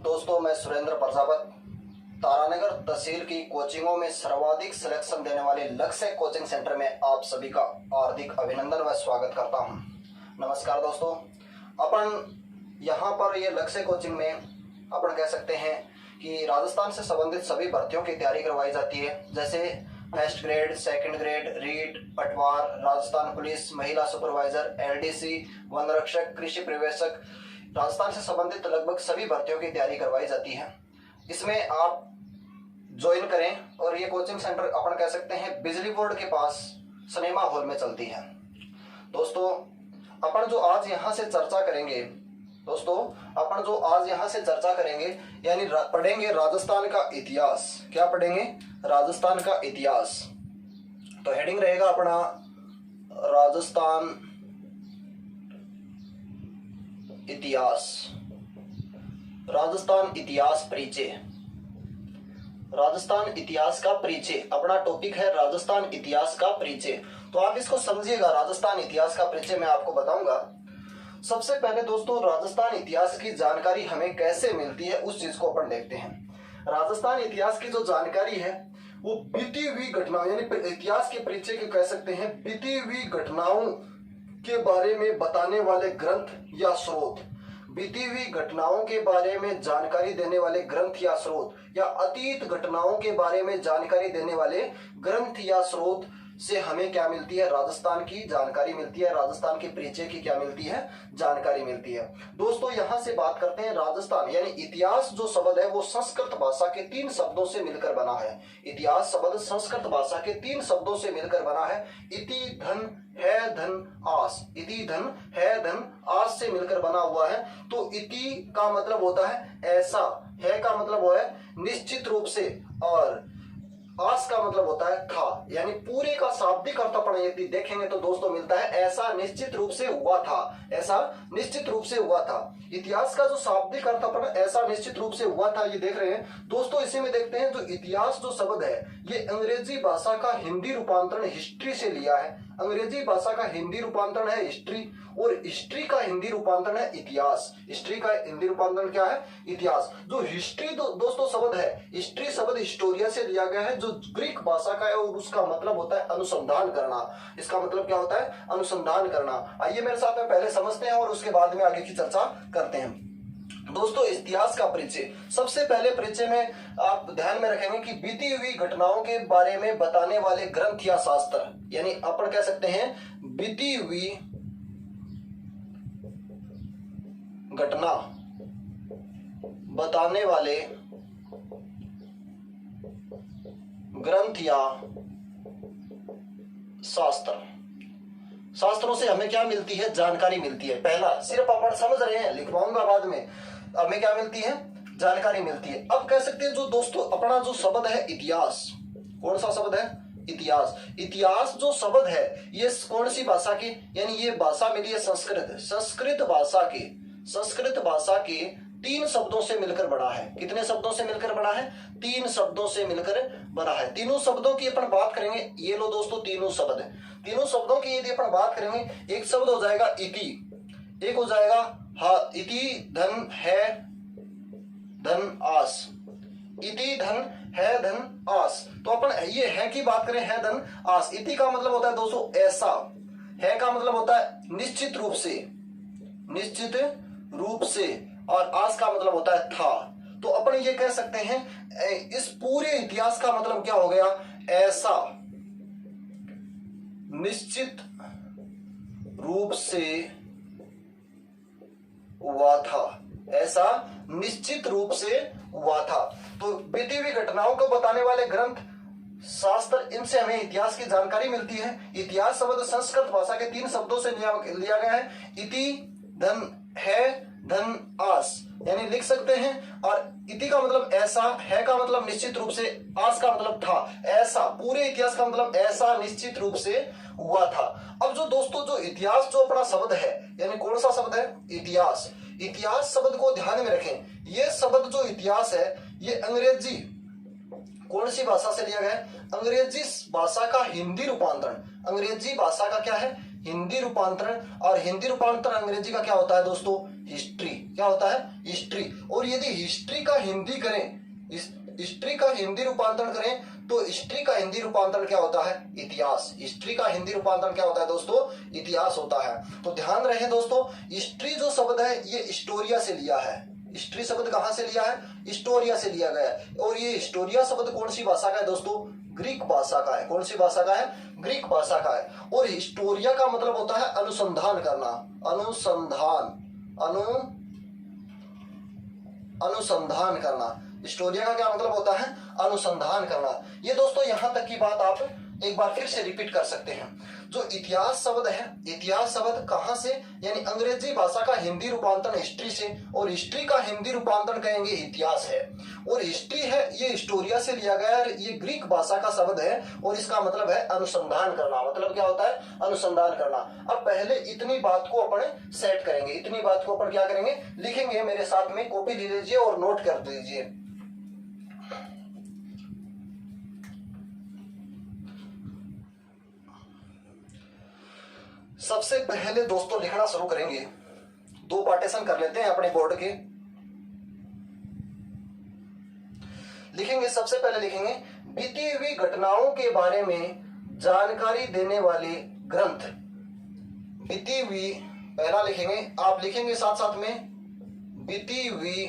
दोस्तों, मैं सुरेंद्र प्रजापत तारानगर तहसील की कोचिंगों में सर्वाधिक सिलेक्शन देने वाले लक्ष्य कोचिंग सेंटर में आप सभी का हार्दिक अभिनंदन व स्वागत करता हूं। नमस्कार दोस्तों, अपन यहाँ पर ये लक्ष्य कोचिंग में अपन कह सकते हैं कि राजस्थान से संबंधित सभी भर्तियों की तैयारी करवाई जाती है, जैसे first grade, second grade, REET, पटवार, राजस्थान पुलिस, महिला सुपरवाइजर, एलडीसी, वन रक्षक, कृषि प्रवेशक, राजस्थान से संबंधित लगभग सभी भर्तियों की तैयारी करवाई जाती है। इसमें आप ज्वाइन करें और ये कोचिंग सेंटर अपन कह सकते हैं बिजली बोर्ड के पास सिनेमा हॉल में चलती है। दोस्तों, अपन जो आज यहाँ से चर्चा करेंगे यानी पढ़ेंगे राजस्थान का इतिहास। क्या पढ़ेंगे? राजस्थान का इतिहास। तो हेडिंग रहेगा अपना राजस्थान इतिहास। राजस्थान इतिहास परिचय। राजस्थान इतिहास का परिचय अपना टॉपिक है, राजस्थान इतिहास का परिचय। तो आप इसको समझिएगा। राजस्थान इतिहास का परिचय मैं आपको बताऊंगा। सबसे पहले दोस्तों, राजस्थान इतिहास की जानकारी हमें कैसे मिलती है उस चीज को अपन देखते हैं। राजस्थान इतिहास की जो जानकारी है वो बीती हुई घटनाओं यानी इतिहास के परिचय को कह सकते हैं बीती हुई घटनाओं के बारे में बताने वाले ग्रंथ या स्रोत। बीती हुई घटनाओं के बारे में जानकारी देने वाले ग्रंथ या स्रोत या अतीत घटनाओं के बारे में जानकारी देने वाले ग्रंथ या स्रोत से हमें क्या मिलती है? राजस्थान की जानकारी मिलती है। राजस्थान के परिचय की क्या मिलती है? जानकारी मिलती है। दोस्तों, यहां से बात करते हैं राजस्थान यानी इतिहास जो शब्द है वो संस्कृत भाषा के 3 शब्दों से मिलकर बना है। इतिहास शब्द संस्कृत भाषा के 3 शब्दों से मिलकर बना है। इति धन है धन आस। इति धन है धन आस से मिलकर बना हुआ है। तो इति का मतलब होता है ऐसा, है का मतलब वो है निश्चित रूप से, और आस का मतलब होता है था। यानी पूरे का शाब्दिक अर्थ अपन यदि देखेंगे तो दोस्तों मिलता है ऐसा निश्चित रूप से हुआ था। ऐसा निश्चित रूप से हुआ था। इतिहास का जो शाब्दिक अर्थ अपन ऐसा निश्चित रूप से हुआ था ये देख रहे हैं दोस्तों। इसी में देखते हैं जो इतिहास जो शब्द है ये अंग्रेजी भाषा का हिंदी रूपांतरण हिस्ट्री से लिया है। अंग्रेजी भाषा का हिंदी रूपांतरण है हिस्ट्री और हिस्ट्री का हिंदी रूपांतरण है इतिहास। हिस्ट्री का हिंदी रूपांतरण क्या है? इतिहास। जो हिस्ट्री दोस्तों शब्द है, हिस्ट्री शब्द हिस्टोरिया से लिया गया है जो ग्रीक भाषा का है और उसका मतलब होता है अनुसंधान करना। इसका मतलब क्या होता है? अनुसंधान करना। आइए मेरे साथ में पहले समझते हैं और उसके बाद में आगे की चर्चा करते हैं। दोस्तों, इतिहास का परिचय। सबसे पहले परिचय में आप ध्यान में रखेंगे कि बीती हुई घटनाओं के बारे में बताने वाले ग्रंथ या शास्त्र, यानी अपन कह सकते हैं बीती हुई घटना बताने वाले ग्रंथ या शास्त्र। शास्त्रों से हमें क्या मिलती है? जानकारी मिलती है। पहला सिर्फ अपन समझ रहे हैं, लिखवाऊंगा बाद में। हमें क्या मिलती है? जानकारी मिलती है। अब कह सकते हैं जो दोस्तों अपना जो शब्द है इतिहास, कौन सा शब्द है? इतिहास। इतिहास जो शब्द है ये कौन सी भाषा की, यानी ये भाषा मिली है संस्कृत। संस्कृत भाषा के 3 शब्दों से मिलकर बना है। कितने शब्दों से मिलकर बना है? 3 शब्दों से मिलकर बना है। तीनों शब्दों की अपन बात करेंगे। ये लो दोस्तों तीनों शब्द है। तीनों शब्दों की यदि अपन बात करेंगे, एक शब्द हो जाएगा इति, एक हो जाएगा इति धन है धन आस। इति धन है धन आस। तो अपन ये है की बात करें, है धन आस। इति का मतलब होता है दोस्तों ऐसा, है का मतलब होता है निश्चित रूप से, निश्चित रूप से, और आस का मतलब होता है था। तो अपन ये कह सकते हैं इस पूरे इतिहास का मतलब क्या हो गया? ऐसा निश्चित रूप से हुआ था। ऐसा निश्चित रूप से हुआ था। तो बीती हुई घटनाओं को बताने वाले ग्रंथ, शास्त्र, इनसे हमें इतिहास की जानकारी मिलती है। इतिहास शब्द संस्कृत भाषा के 3 शब्दों से लिया गया है। इति धन है धन आस, यानी लिख सकते हैं। और इति का मतलब ऐसा, है का मतलब निश्चित रूप से, आस का मतलब था। ऐसा, पूरे इतिहास का मतलब ऐसा निश्चित रूप से हुआ था। अब जो दोस्तों जो इतिहास जो अपना शब्द है, यानी कौन सा शब्द है? इतिहास। इतिहास शब्द को ध्यान में रखें। ये शब्द जो इतिहास है ये अंग्रेजी कौन सी भाषा से लिया गया है? अंग्रेजी भाषा का हिंदी रूपांतरण। अंग्रेजी भाषा का क्या है? हिंदी रूपांतरण। और हिंदी रूपांतरण अंग्रेजी का क्या होता है दोस्तों? हिस्ट्री। क्या होता है? हिस्ट्री। और यदि हिस्ट्री का हिंदी करें, हिस्ट्री का हिंदी रूपांतरण करें तो हिस्ट्री का हिंदी रूपांतरण क्या होता है? इतिहास। हिस्ट्री का हिंदी रूपांतरण क्या होता है दोस्तों? इतिहास होता है। तो ध्यान रहे दोस्तों, हिस्ट्री जो शब्द है ये हिस्टोरिया से लिया है। हिस्ट्री शब्द कहां से लिया है? हिस्टोरिया से लिया गया है। और ये हिस्टोरिया शब्द कौन सी भाषा का है दोस्तों? ग्रीक भाषा का है। कौन सी भाषा का है? ग्रीक भाषा का है। और हिस्टोरिया का मतलब होता है अनुसंधान करना, अनुसंधान करना। हिस्टोरिया का क्या मतलब होता है? अनुसंधान करना। ये दोस्तों यहां तक की बात आप एक बार फिर से रिपीट कर सकते हैं। जो इतिहास शब्द है, इतिहास शब्द कहां से, यानी अंग्रेजी भाषा का हिंदी रूपांतरण हिस्ट्री से, और हिस्ट्री का हिंदी रूपांतरण कहेंगे इतिहास है। और हिस्ट्री है ये हिस्टोरिया से लिया गया है, ये ग्रीक भाषा का शब्द है और इसका मतलब है अनुसंधान करना। मतलब क्या होता है? अनुसंधान करना। अब पहले इतनी बात को अपन सेट करेंगे, इतनी बात को अपन क्या करेंगे? लिखेंगे। मेरे साथ में कॉपी ले लीजिए और नोट कर दीजिए। सबसे पहले दोस्तों लिखना शुरू करेंगे। दो पार्टीशन कर लेते हैं अपने बोर्ड के। लिखेंगे, सबसे पहले लिखेंगे बीती हुई घटनाओं के बारे में जानकारी देने वाले ग्रंथ। बीती हुई, पहला लिखेंगे, आप लिखेंगे साथ साथ में, बीती हुई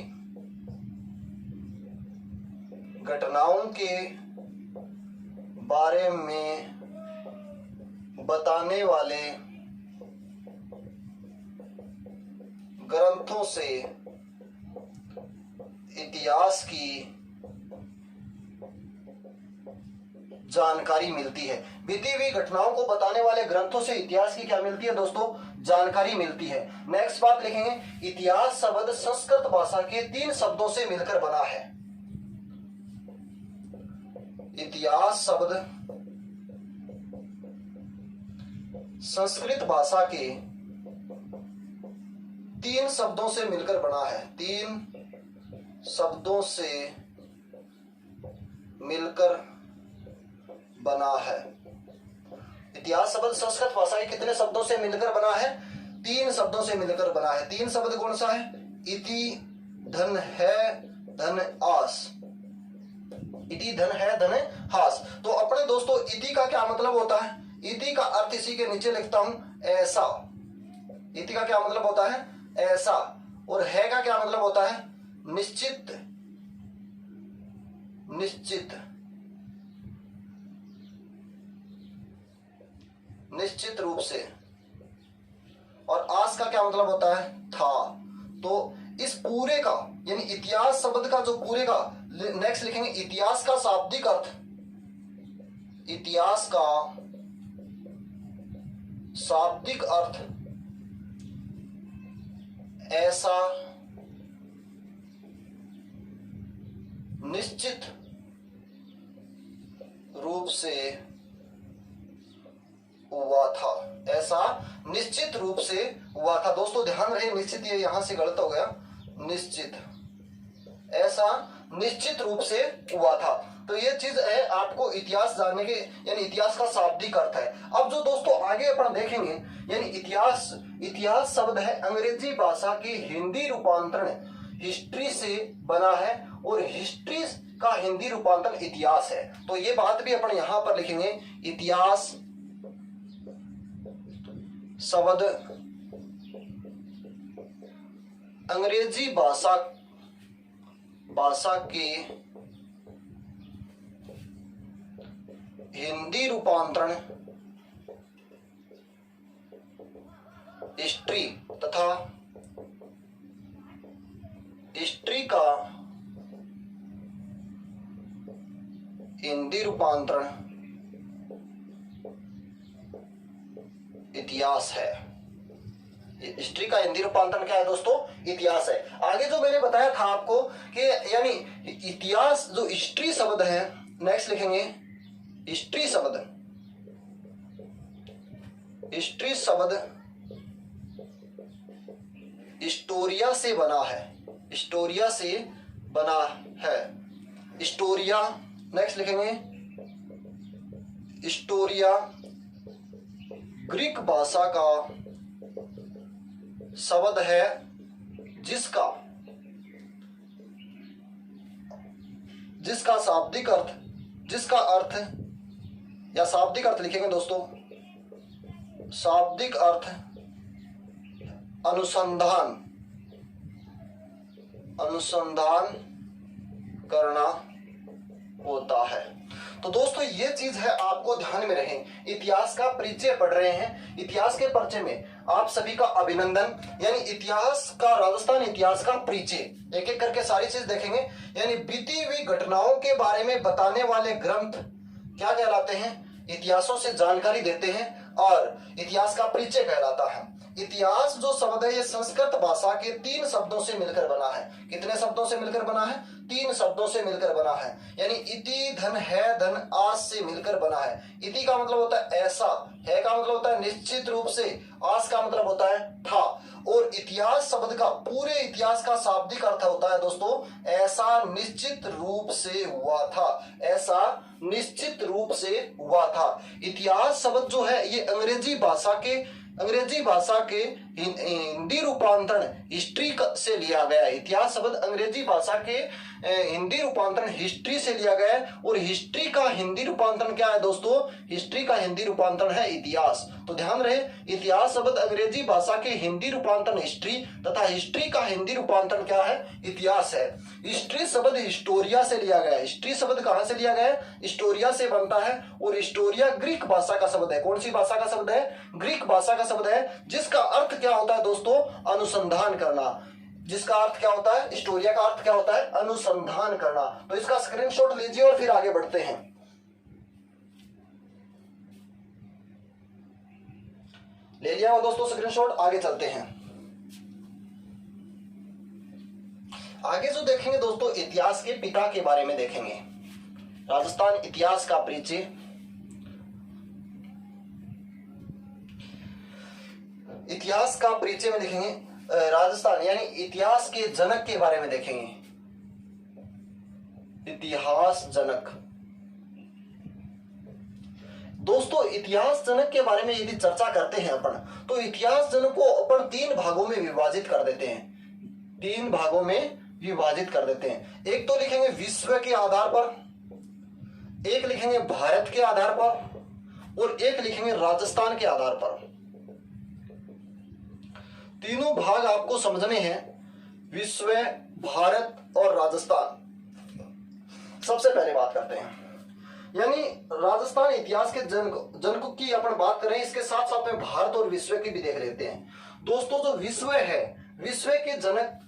घटनाओं के बारे में बताने वाले ग्रंथों से इतिहास की जानकारी मिलती है। बीती हुई घटनाओं को बताने वाले ग्रंथों से इतिहास की क्या मिलती है दोस्तों? जानकारी मिलती है। नेक्स्ट बात लिखेंगे, इतिहास शब्द संस्कृत भाषा के 3 शब्दों से मिलकर बना है। इतिहास शब्द संस्कृत भाषा के 3 शब्दों से मिलकर बना है। 3 शब्दों से मिलकर बना है। इतिहास शब्द संस्कृत भाषा के कितने शब्दों से मिलकर बना है? 3 शब्दों से मिलकर बना है। 3 शब्द कौन सा है? इति, धन है, धन आस। इति, धन है, धन हास। तो अपने दोस्तों इति का क्या मतलब होता है? इति का अर्थ इसी के नीचे लिखता हूं, ऐसा। इति का क्या मतलब होता है? ऐसा। और है का क्या मतलब होता है? निश्चित, निश्चित, निश्चित रूप से। और आस का क्या मतलब होता है? था। तो इस पूरे का, यानी इतिहास शब्द का जो पूरे का, नेक्स्ट लिखेंगे इतिहास का शाब्दिक अर्थ। इतिहास का शाब्दिक अर्थ ऐसा, निश्चित रूप से हुआ था। ऐसा निश्चित रूप से हुआ था। दोस्तों ध्यान रहे, निश्चित ये यहां से गलत हो गया, निश्चित, ऐसा निश्चित रूप से हुआ था। तो ये चीज है आपको इतिहास जानने के, यानी इतिहास का शाब्दिक अर्थ है। अब जो दोस्तों आगे अपन देखेंगे, यानी इतिहास, इतिहास शब्द है अंग्रेजी भाषा के हिंदी रूपांतरण हिस्ट्री से बना है और हिस्ट्री का हिंदी रूपांतरण इतिहास है। तो ये बात भी अपन यहां पर लिखेंगे, इतिहास शब्द अंग्रेजी भाषा के हिंदी रूपांतरण हिस्ट्री तथा हिस्ट्री का हिंदी रूपांतरण इतिहास है। हिस्ट्री का हिंदी रूपांतरण क्या है दोस्तों? इतिहास है। आगे जो मैंने बताया था आपको कि यानी इतिहास जो हिस्ट्री शब्द है, नेक्स्ट लिखेंगे हिस्ट्री शब्द, हिस्ट्री शब्द हिस्टोरिया से बना है। हिस्टोरिया से बना है। हिस्टोरिया, नेक्स्ट लिखेंगे हिस्टोरिया ग्रीक भाषा का शब्द है जिसका जिसका शाब्दिक अर्थ जिसका अर्थ या शाब्दिक अर्थ लिखेंगे दोस्तों, शाब्दिक अर्थ अनुसंधान करना होता है। तो दोस्तों ये चीज है, आपको ध्यान में रहे। इतिहास का परिचय पढ़ रहे हैं, इतिहास के परिचय में आप सभी का अभिनंदन। यानी इतिहास का, राजस्थान इतिहास का परिचय एक एक करके सारी चीज देखेंगे। यानी बीती हुई घटनाओं के बारे में बताने वाले ग्रंथ क्या कहलाते हैं? इतिहासों से जानकारी देते हैं और इतिहास का परिचय कहलाता है। इतिहास जो शब्द है ये संस्कृत भाषा के 3 शब्दों से मिलकर बना है। कितने शब्दों से मिलकर बना है? 3 शब्दों से मिलकर बना है। यानी इति धन है धन आस से मिलकर बना है। इति का मतलब होता है ऐसा, है का मतलब होता है निश्चित रूप से, आस का मतलब होता है था। और इतिहास शब्द का, पूरे इतिहास का शाब्दिक अर्थ होता है दोस्तों ऐसा निश्चित रूप से हुआ था, ऐसा निश्चित रूप से हुआ था। इतिहास शब्द जो है ये अंग्रेजी भाषा के हिंदी रूपांतरण हिस्ट्री से लिया गया है। इतिहास शब्द अंग्रेजी भाषा के हिंदी रूपांतरण हिस्ट्री से लिया गया है। और हिस्ट्री का हिंदी रूपांतरण क्या है दोस्तों? हिस्ट्री का हिंदी रूपांतरण है इतिहास। तो ध्यान रहे, इतिहास शब्द अंग्रेजी भाषा के हिंदी रूपांतरण हिस्ट्री तथा हिस्ट्री का हिंदी रूपांतरण क्या है? इतिहास है। हिस्ट्री शब्द हिस्टोरिया से लिया गया है। हिस्ट्री शब्द कहां से लिया गया है? हिस्टोरिया से बनता है। और हिस्टोरिया ग्रीक भाषा का शब्द है। कौन सी भाषा का शब्द है? ग्रीक भाषा का शब्द है, जिसका अर्थ क्या होता है दोस्तों? अनुसंधान करना। जिसका अर्थ क्या होता है? हिस्टोरिया का अर्थ क्या होता है? अनुसंधान करना। तो इसका स्क्रीनशॉट लीजिए और फिर आगे बढ़ते हैं। ले लिया हो दोस्तों स्क्रीनशॉट, आगे चलते हैं। आगे जो देखेंगे दोस्तों, इतिहास के पिता के बारे में देखेंगे। राजस्थान इतिहास का परिचय। इतिहास का परिचय में देखेंगे राजस्थान यानी इतिहास के जनक के बारे में देखेंगे। इतिहास जनक दोस्तों, इतिहास जनक के बारे में यदि चर्चा करते हैं अपन, तो इतिहास जनक को अपन 3 भागों में विभाजित कर देते हैं। 3 भागों में विभाजित कर देते हैं। एक तो लिखेंगे विश्व के आधार पर, एक लिखेंगे भारत के आधार पर, और एक लिखेंगे राजस्थान के आधार पर। तीनों भाग आपको समझने हैं, विश्व, भारत और राजस्थान। सबसे पहले बात करते हैं, यानी राजस्थान इतिहास के जनक की अपन बात करें, इसके साथ साथ में भारत और विश्व की भी देख लेते हैं। दोस्तों जो विश्व है, विश्व के जनक,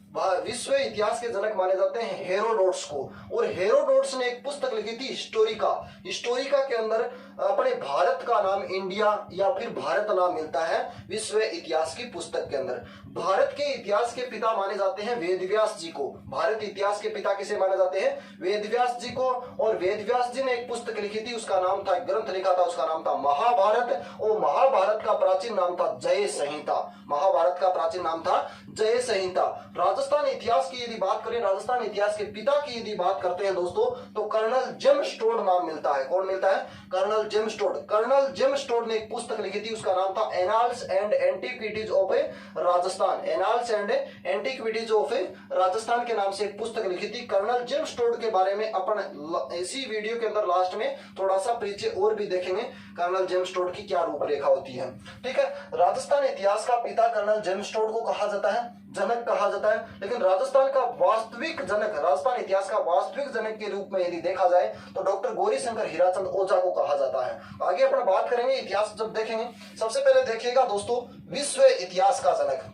विश्व इतिहास के जनक माने जाते हैं हेरोडोट्स को। और हेरोडोट्स ने एक पुस्तक लिखी थी हिस्टोरिका। हिस्टोरिका के अंदर अपने भारत का नाम इंडिया या फिर भारत नाम मिलता है विश्व इतिहास की पुस्तक के अंदर। भारत के इतिहास के पिता माने जाते हैं वेदव्यास जी को। भारत इतिहास के पिता किसे माने जाते हैं? वेदव्यास जी को। और वेदव्यास जी ने एक पुस्तक लिखी थी, उसका नाम था, ग्रंथ लिखा था, उसका नाम था महाभारत। और महाभारत का प्राचीन नाम था जय संहिता। महाभारत का प्राचीन नाम था जय संहिता। राजस्थान इतिहास की यदि बात करें, राजस्थान इतिहास के पिता की यदि बात करते हैं दोस्तों, तो कर्नल जेम्स टोड नाम मिलता है। कौन मिलता है? Colonel James Tod. Colonel James Tod ने एक पुस्तक लिखी थी, उसका नाम था annals and antiquities of a Rajasthan. Annals and antiquities of a Rajasthan के नाम से एक पुस्तक लिखी थी। कर्नल जेम्स टोड के बारे में अपन इसी वीडियो के अंदर लास्ट में थोड़ा सा परिचय और भी देखेंगे, कर्नल जेम्स टोड की क्या रूपरेखा होती है। ठीक है, राजस्थान इतिहास का पिता कर्नल जेम्स टोड को कहा जाता है, जनक कहा जाता है। लेकिन राजस्थान का वास्तविक जनक, राजस्थान इतिहास का वास्तविक जनक के रूप में यदि देखा जाए तो डॉक्टर गौरीशंकर हीराचंद ओझा को कहा जाता है। आगे अपन बात करेंगे इतिहास जब देखेंगे। सबसे पहले देखिएगा दोस्तों, विश्व इतिहास का जनक।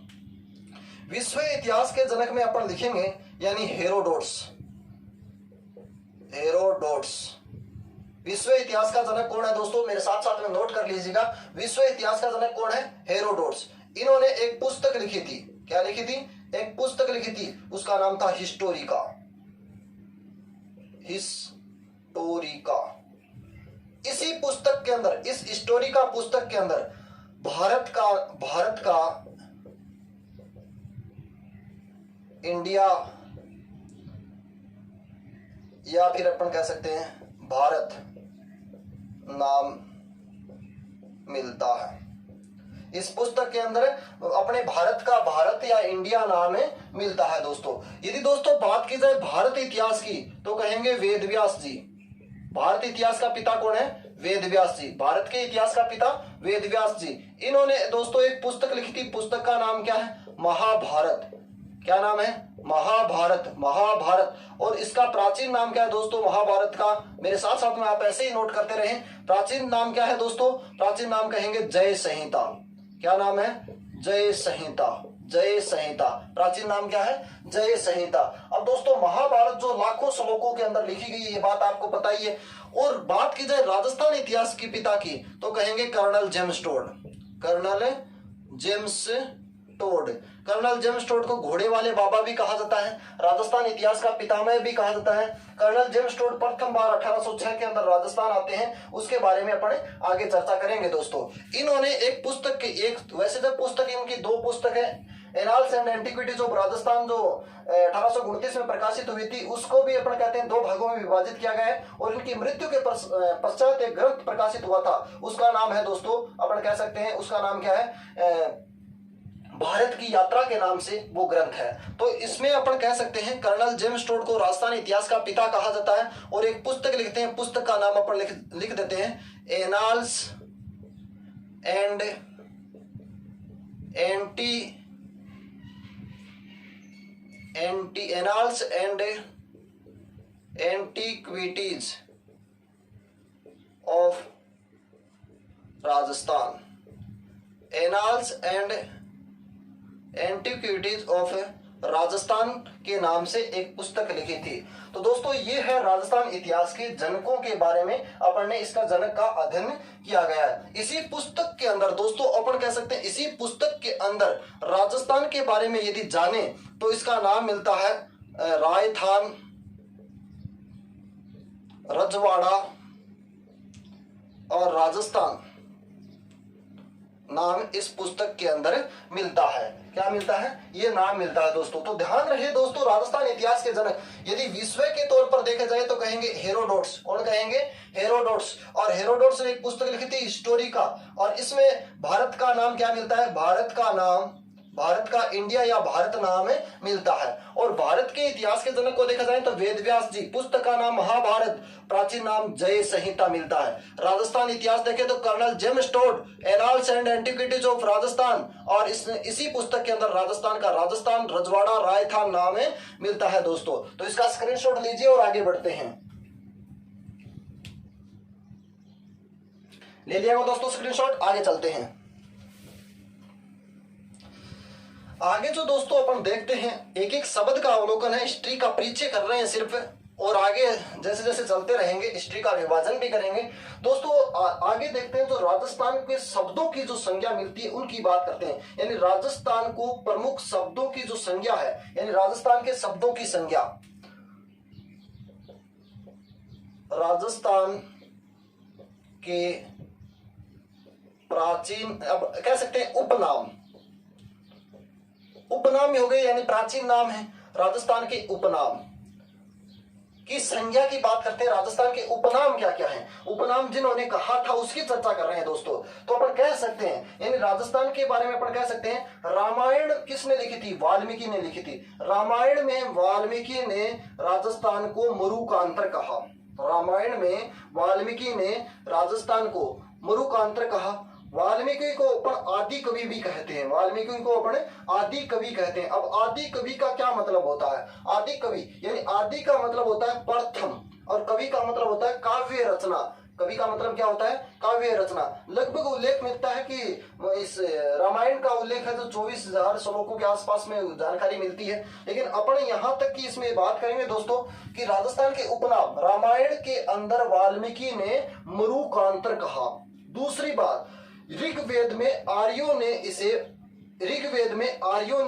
विश्व इतिहास के जनक में अपन लिखेंगे यानी हेरोडोट्स। हेरोडोट्स विश्व इतिहास का जनक कौन है दोस्तों? मेरे साथ साथ में नोट कर लीजिएगा। विश्व इतिहास का जनक कौन है? हेरोडोट्स। इन्होंने एक पुस्तक लिखी थी। क्या लिखी थी? एक पुस्तक लिखी थी, उसका नाम था हिस्टोरिका। हिस्टोरिका। इसी पुस्तक के अंदर, इस हिस्टोरिका पुस्तक के अंदर भारत का इंडिया या फिर अपन कह सकते हैं भारत नाम मिलता है। इस पुस्तक के अंदर अपने भारत का भारत या इंडिया नाम मिलता है दोस्तों। यदि दोस्तों बात की जाए भारत इतिहास की तो कहेंगे वेद व्यास जी। भारत इतिहास का पिता कौन है? वेद व्यास जी। भारत के इतिहास का पिता वेद व्यास जी। इन्होंने दोस्तों एक पुस्तक लिखी थी, पुस्तक का नाम क्या है? महाभारत। क्या नाम है? महाभारत। महाभारत। और इसका प्राचीन नाम क्या है दोस्तों महाभारत का? मेरे साथ साथ में आप ऐसे ही नोट करते रहें। प्राचीन नाम क्या है दोस्तों? प्राचीन नाम कहेंगे जय संहिता। क्या नाम है? जय संहिता। जय संहिता। प्राचीन नाम क्या है? जय संहिता। अब दोस्तों महाभारत जो लाखों श्लोकों के अंदर लिखी गई, ये बात आपको पता ही है। और बात की जाए राजस्थान इतिहास के पिता की तो कहेंगे colonel James Tod. Colonel James Tod. Colonel James Tod को घोड़े वाले बाबा भी कहा जाता है, राजस्थान इतिहास का पितामह भी कहा जाता है। कर्नल जेम्स टोड प्रथम बार 1806 के अंदर राजस्थान आते हैं, उसके बारे में अपन आगे चर्चा करेंगे दोस्तों। इन्होंने एक पुस्तक की वैसे तो पुस्तक इनकी दो पुस्तक है, annals and antiquities of Rajasthan जो 1829 में प्रकाशित हुई थी, उसको भी अपन कहते हैं दो भागों में विभाजित किया गया है। और इनकी मृत्यु के पश्चात एक ग्रंथ प्रकाशित हुआ था, उसका नाम है दोस्तों, अपन कह सकते हैं उसका नाम क्या है? भारत की यात्रा के नाम से वो ग्रंथ है। तो इसमें अपन कह सकते हैं कर्नल जेम्स टोड को राजस्थान इतिहास का पिता कहा जाता है। और एक पुस्तक लिखते हैं, पुस्तक का नाम अपन लिख देते हैं annals and annals and antiquities of Rajasthan. Annals and antiquities of Rajasthan के नाम से एक पुस्तक लिखी थी। तो दोस्तों ये है राजस्थान इतिहास के जनकों के बारे में, अपन ने इसका जनक का अध्ययन किया गया है। इसी पुस्तक के अंदर दोस्तों अपन कह सकते हैं, इसी पुस्तक के अंदर राजस्थान के बारे में यदि जाने तो इसका नाम मिलता है रायथान, रजवाड़ा और राजस्थान नाम इस पुस्तक के अंदर मिलता है। क्या मिलता है? ये नाम मिलता है दोस्तों। तो ध्यान रहे दोस्तों, राजस्थान इतिहास के जनक यदि विश्व के तौर पर देखे जाए तो कहेंगे हेरोडोट्स। कौन कहेंगे? हेरोडोट्स। और हेरोडोट्स ने एक पुस्तक लिखी थी हिस्टोरिका, और इसमें भारत का नाम क्या मिलता है? भारत का नाम, भारत का इंडिया या भारत नाम मिलता है। और भारत के इतिहास के जनक को देखा जाए तो वेद व्यास जी। पुस्तक का नाम महाभारत, प्राचीन नाम जय संहिता मिलता है। राजस्थान इतिहास देखें तो colonel James Tod, annals and antiquities of Rajasthan, और इसी पुस्तक के अंदर राजस्थान का राजस्थान, रजवाड़ा, रायथान नाम मिलता है दोस्तों। तो इसका स्क्रीनशॉट लीजिए और आगे बढ़ते हैं। ले लिया दोस्तों स्क्रीनशॉट, आगे चलते हैं। आगे जो दोस्तों अपन देखते हैं, एक एक शब्द का अवलोकन है, हिस्ट्री का परिचय कर रहे हैं सिर्फ, और आगे जैसे जैसे चलते रहेंगे हिस्ट्री का विभाजन भी करेंगे दोस्तों। आगे देखते हैं तो राजस्थान के शब्दों की जो संज्ञा मिलती है उनकी बात करते हैं। यानी राजस्थान को प्रमुख शब्दों की जो संज्ञा है, यानी राजस्थान के शब्दों की संज्ञा, राजस्थान के प्राचीन, अब कह सकते हैं उपनाम, उपनाम हो गए, यानी प्राचीन नाम है। राजस्थान के उपनाम की संज्ञा की बात करते हैं। राजस्थान के उपनाम क्या क्या हैं, उपनाम जिन्होंने कहा था उसकी चर्चा कर रहे हैं दोस्तों। तो अपन कह सकते हैं, यानी राजस्थान के बारे में अपन कह सकते हैं, रामायण किसने लिखी थी? वाल्मीकि ने लिखी थी। रामायण में वाल्मीकि ने राजस्थान को मरुकांतर कहा। रामायण में वाल्मीकि ने राजस्थान को मरुकांतर कहा। वाल्मीकि को अपन आदि कवि भी कहते हैं। वाल्मीकि को अपन आदि कवि कहते हैं। अब आदि कवि का क्या मतलब होता है? आदि कवि यानी आदि का मतलब होता है प्रथम, और कवि का मतलब होता है काव्य रचना। कवि का मतलब क्या होता है? काव्य रचना। लगभग उल्लेख मिलता है कि इस रामायण का उल्लेख है जो 24,000 श्लोकों के आसपास में जानकारी मिलती है। लेकिन अपन यहाँ तक की इसमें बात करेंगे दोस्तों कि राजस्थान के उपनाम रामायण के अंदर वाल्मीकि ने मरुकांतर कहा। दूसरी बात, ऋग्वेद में आर्यों ने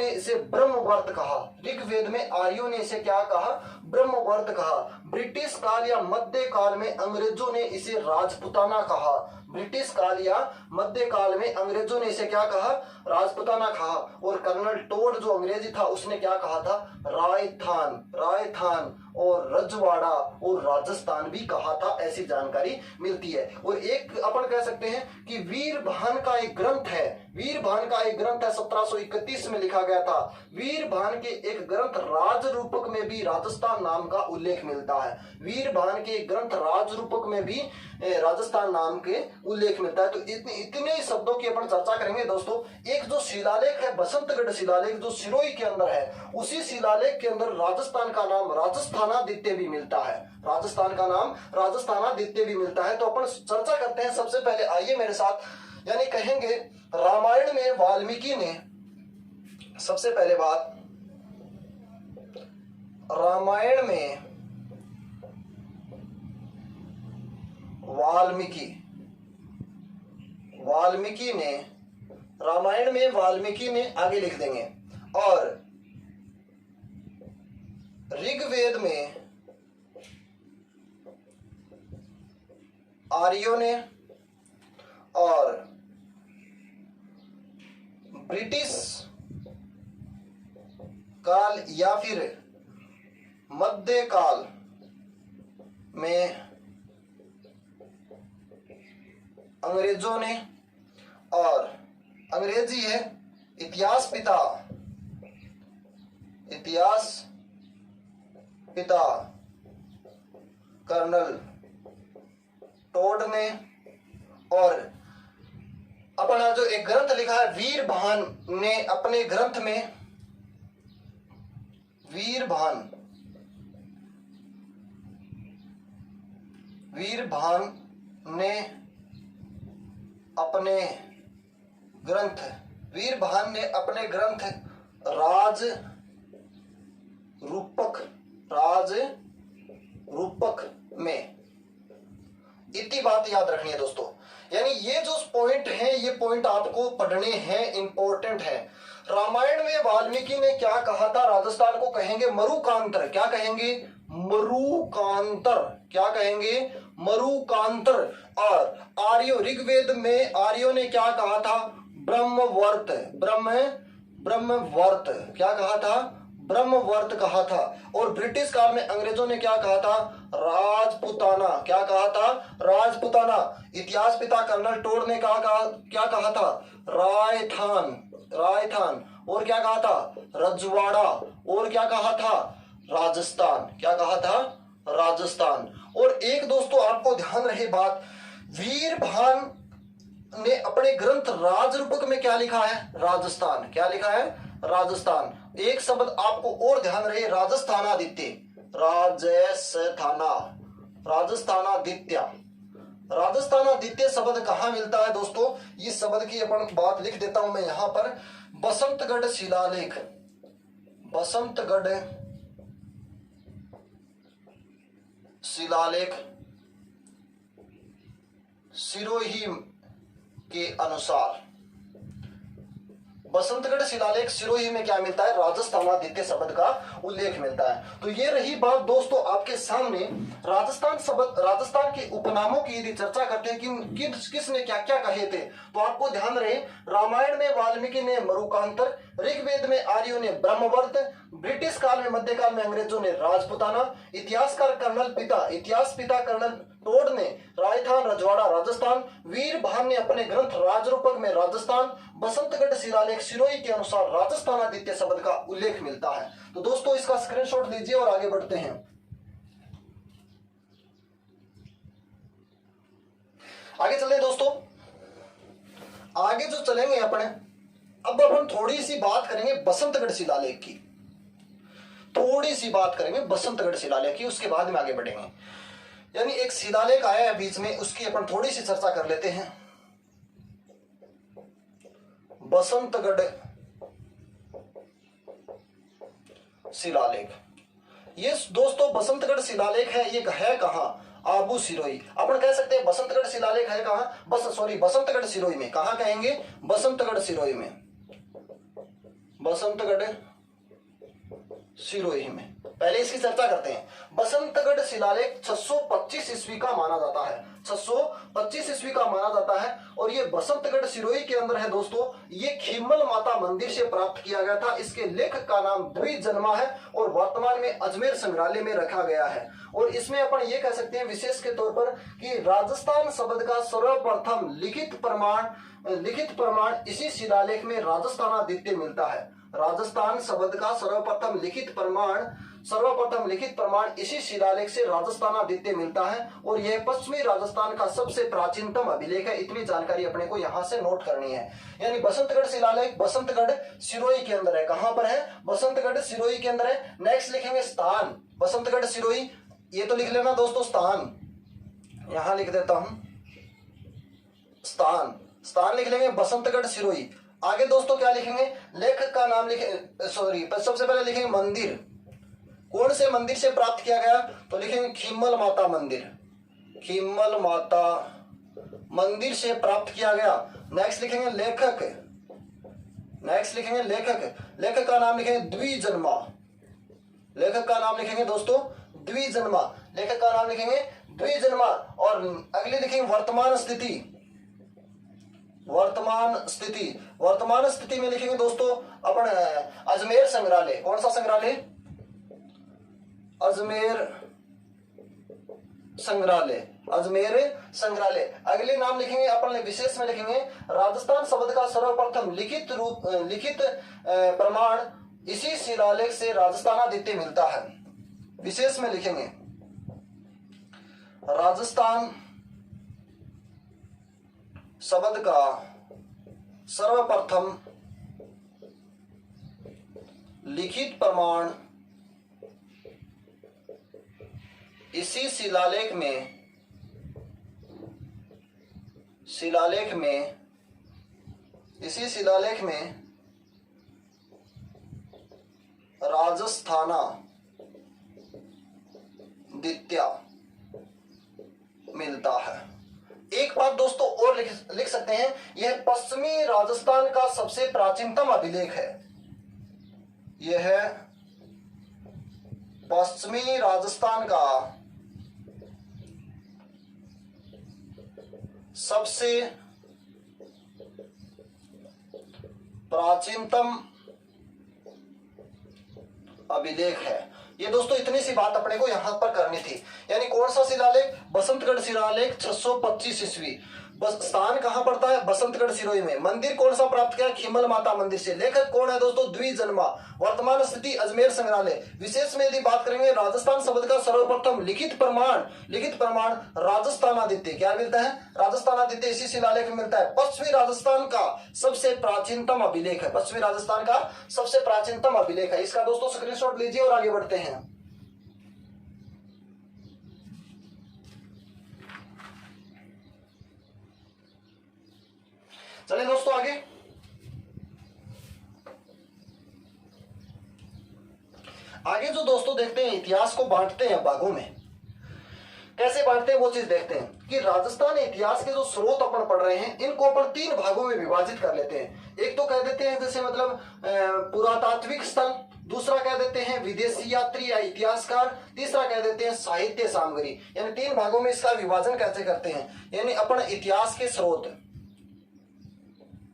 इसे ब्रह्मवर्त कहा। ऋग्वेद में आर्यों ने इसे क्या कहा? ब्रह्मवर्त कहा। ब्रिटिश काल या मध्य काल में अंग्रेजों ने इसे राजपुताना कहा। ब्रिटिश काल या मध्य काल में अंग्रेजों ने इसे क्या कहा? राजपुताना कहा। और कर्नल टोड जो अंग्रेजी था उसने क्या कहा था? रायथान। रायथान। और रजवाड़ा और राजस्थान भी कहा था, ऐसी जानकारी मिलती है। और एक अपन कह सकते हैं कि वीरभान का एक ग्रंथ है, वीरभान का एक ग्रंथ है 1731 में लिखा गया था। वीरभान के एक ग्रंथ राजरूपक में भी राजस्थान नाम का उल्लेख मिलता है। वीरभान के एक ग्रंथ राजरूपक में भी राजस्थान नाम के उल्लेख मिलता है। तो इतने ही शब्दों की अपन चर्चा करेंगे दोस्तों। एक जो शिलालेख है बसंतगढ़ शिलालेख जो सिरोही के अंदर है, उसी शिलालेख के अंदर राजस्थान का नाम राजस्थानादित्य भी मिलता है, राजस्थान का नाम राजस्थानादित्य भी मिलता है। तो अपन चर्चा करते हैं। सबसे पहले आइए मेरे साथ, यानी कहेंगे रामायण में वाल्मीकि ने, सबसे पहले बात, रामायण में वाल्मीकि ने, रामायण में वाल्मीकि ने आगे लिख देंगे, और ऋग्वेद में आर्यों ने, और ब्रिटिश काल या फिर मध्य काल में अंग्रेजों ने, और अंग्रेजी है इतिहास पिता कर्नल टोड ने, और अपना जो एक ग्रंथ लिखा है वीरभान ने, अपने ग्रंथ में वीरभान ने अपने ग्रंथ राजरूपक में, इतनी बात याद रखनी है दोस्तों। यानी ये जो पॉइंट है, ये पॉइंट आपको पढ़ने हैं, इंपॉर्टेंट है। रामायण में वाल्मीकि ने क्या कहा था? राजस्थान को कहेंगे मरुकांतर। क्या कहेंगे? मरुकांतर। क्या कहेंगे? मरुकांतर। और आर्यो, ऋग्वेद में आर्यों ने क्या कहा था? ब्रह्मवर्त। ब्रह्मवर्त क्या कहा था? ब्रह्मवर्त कहा था। और ब्रिटिश काल में अंग्रेजों ने क्या कहा था? राजपुताना। क्या कहा था? राजपुताना। इतिहास पिता कर्नल टोड ने क्या कहा था? रायथान। और क्या कहा था? रजवाड़ा। और क्या कहा था? राजस्थान। क्या कहा था? राजस्थान। और एक दोस्तों आपको ध्यान रहे बात, वीरभान ने अपने ग्रंथ राजरूपक में क्या लिखा है? राजस्थान। क्या लिखा है? राजस्थान। एक शब्द आपको और ध्यान रहे, राजस्थानादित्य। राजस्थानादित्य शब्द कहां मिलता है दोस्तों? इस शब्द की अपन बात लिख देता हूं मैं यहां पर। बसंतगढ़ शिलालेख सिरोही के अनुसार, बसंतगढ़ शिलालेख सिरोही में क्या मिलता है? राजस्थानादित्य शब्द का उल्लेख मिलता है। तो ये रही बात दोस्तों आपके सामने। राजस्थान के उपनामों की यदि चर्चा करते हैं कि किसने क्या क्या कहे थे, तो आपको ध्यान रहे, रामायण में वाल्मीकि ने मरुकांतर, ऋग्वेद में आर्यों ने ब्रह्मवर्त, ब्रिटिश काल में मध्यकाल में अंग्रेजों ने राजपुताना, इतिहास पिता कर्नल टोड ने रायथान रजवाड़ा राजस्थान, वीरभान ने अपने ग्रंथ राजरूपक में राजस्थान, बसंतगढ़ शिलालेख सिरोही के अनुसार राजस्थानादित्य शब्द का उल्लेख मिलता है। तो दोस्तों इसका स्क्रीनशॉट लीजिए और आगे बढ़ते हैं। आगे चले दोस्तों, आगे जो चलेंगे अपने, अब हम थोड़ी सी बात करेंगे बसंतगढ़ शिलालेख की, उसके बाद में आगे बढ़ेंगे। यानी एक शिलालेख आया है बीच में, उसकी अपन थोड़ी सी चर्चा कर लेते हैं। बसंतगढ़ शिलालेख, ये दोस्तों बसंतगढ़ शिलालेख है, ये है कहां? आबू सिरोही। अपन कह सकते हैं बसंतगढ़ शिलालेख है कहां? बसंतगढ़ सिरोही में। कहां कहेंगे? बसंतगढ़ सिरोही में। पहले इसकी चर्चा करते हैं। बसंतगढ़ शिलालेख 625 ईस्वी का माना जाता है, 625 ईस्वी का माना जाता है। और ये बसंतगढ़ सिरोही के अंदर है दोस्तों। ये खीमल माता मंदिर से प्राप्त किया गया था। इसके लेखक का नाम द्विजन्मा है और वर्तमान में अजमेर संग्रहालय में रखा गया है। और इसमें अपन ये कह सकते हैं विशेष के तौर पर कि राजस्थान शब्द का सर्वप्रथम लिखित प्रमाण इसी शिलालेख में राजस्थानादित्य मिलता है। राजस्थान शब्द का सर्वप्रथम लिखित प्रमाण इसी शिलालेख से राजस्थानादित्य मिलता है। और यह पश्चिमी राजस्थान का सबसे प्राचीनतम अभिलेख है। इतनी जानकारी अपने को यहां से नोट करनी है। यानी बसंतगढ़ शिलालेख बसंतगढ़ सिरोही के अंदर है। कहां पर है? बसंतगढ़ सिरोही के अंदर है। नेक्स्ट लिखेंगे स्थान, बसंतगढ़ सिरोही, ये तो लिख लेना दोस्तों स्थान, यहां लिख देता हूं स्थान लिख लेंगे बसंतगढ़ सिरोही। आगे दोस्तों क्या लिखेंगे? लेखक का नाम लिखे, सॉरी सबसे पहले लिखेंगे मंदिर, कौन से मंदिर से प्राप्त किया गया? तो लिखेंगे खीमल माता मंदिर, खीमल माता मंदिर से प्राप्त किया गया। नेक्स्ट लिखेंगे लेखक, लेखक का नाम लिखेंगे द्विजन्मा, लेखक का नाम लिखेंगे दोस्तों द्विजन्मा, लेखक का नाम लिखेंगे द्विजन्मा। और अगली लिखेंगे वर्तमान स्थिति में लिखेंगे दोस्तों अपन अजमेर संग्रहालय। कौन सा संग्रहालय? अजमेर संग्रहालय। अगले नाम लिखेंगे अपन विशेष में लिखेंगे राजस्थान शब्द का सर्वप्रथम लिखित प्रमाण इसी शिलालेख से राजस्थानादित्य मिलता है। विशेष में लिखेंगे राजस्थान शब्द का सर्वप्रथम लिखित प्रमाण इसी शिलालेख में राजस्थानादित्य मिलता है। एक बात दोस्तों और लिख सकते हैं, यह पश्चिमी राजस्थान का सबसे प्राचीनतम अभिलेख है। यह पश्चिमी राजस्थान का सबसे प्राचीनतम अभिलेख है। ये दोस्तों इतनी सी बात अपने को यहां पर करनी थी। यानी कौन सा शिलालेख? बसंतगढ़ शिलालेख 625 ईस्वी। बस स्थान कहां पड़ता है? बसंतगढ़ सिरोही में। मंदिर कौन सा प्राप्त किया? खीमल माता मंदिर से। लेखक कौन है दोस्तों? द्विजन्मा। वर्तमान स्थिति अजमेर संग्रहालय। विशेष में यदि बात करेंगे राजस्थान शब्द का सर्वप्रथम लिखित प्रमाण राजस्थानादित्य। क्या मिलता है? राजस्थानादित्य इसी शिलालेख में मिलता है। पश्चिमी राजस्थान का सबसे प्राचीनतम अभिलेख है, पश्चिमी राजस्थान का सबसे प्राचीनतम अभिलेख है। इसका दोस्तों स्क्रीनशॉट लीजिए और आगे बढ़ते हैं। चलिए दोस्तों आगे जो दोस्तों देखते हैं, इतिहास को बांटते हैं भागों में। कैसे बांटते हैं वो चीज देखते हैं कि राजस्थान इतिहास के जो स्रोत अपन पढ़ रहे हैं, इनको अपन 3 भागों में विभाजित कर लेते हैं। एक तो कह देते हैं जैसे मतलब पुरातात्विक स्थल, दूसरा कह देते हैं विदेशी यात्री या इतिहासकार, तीसरा कह देते हैं साहित्य सामग्री। यानी 3 भागों में इसका विभाजन कैसे करते हैं। यानी अपन इतिहास के स्रोत,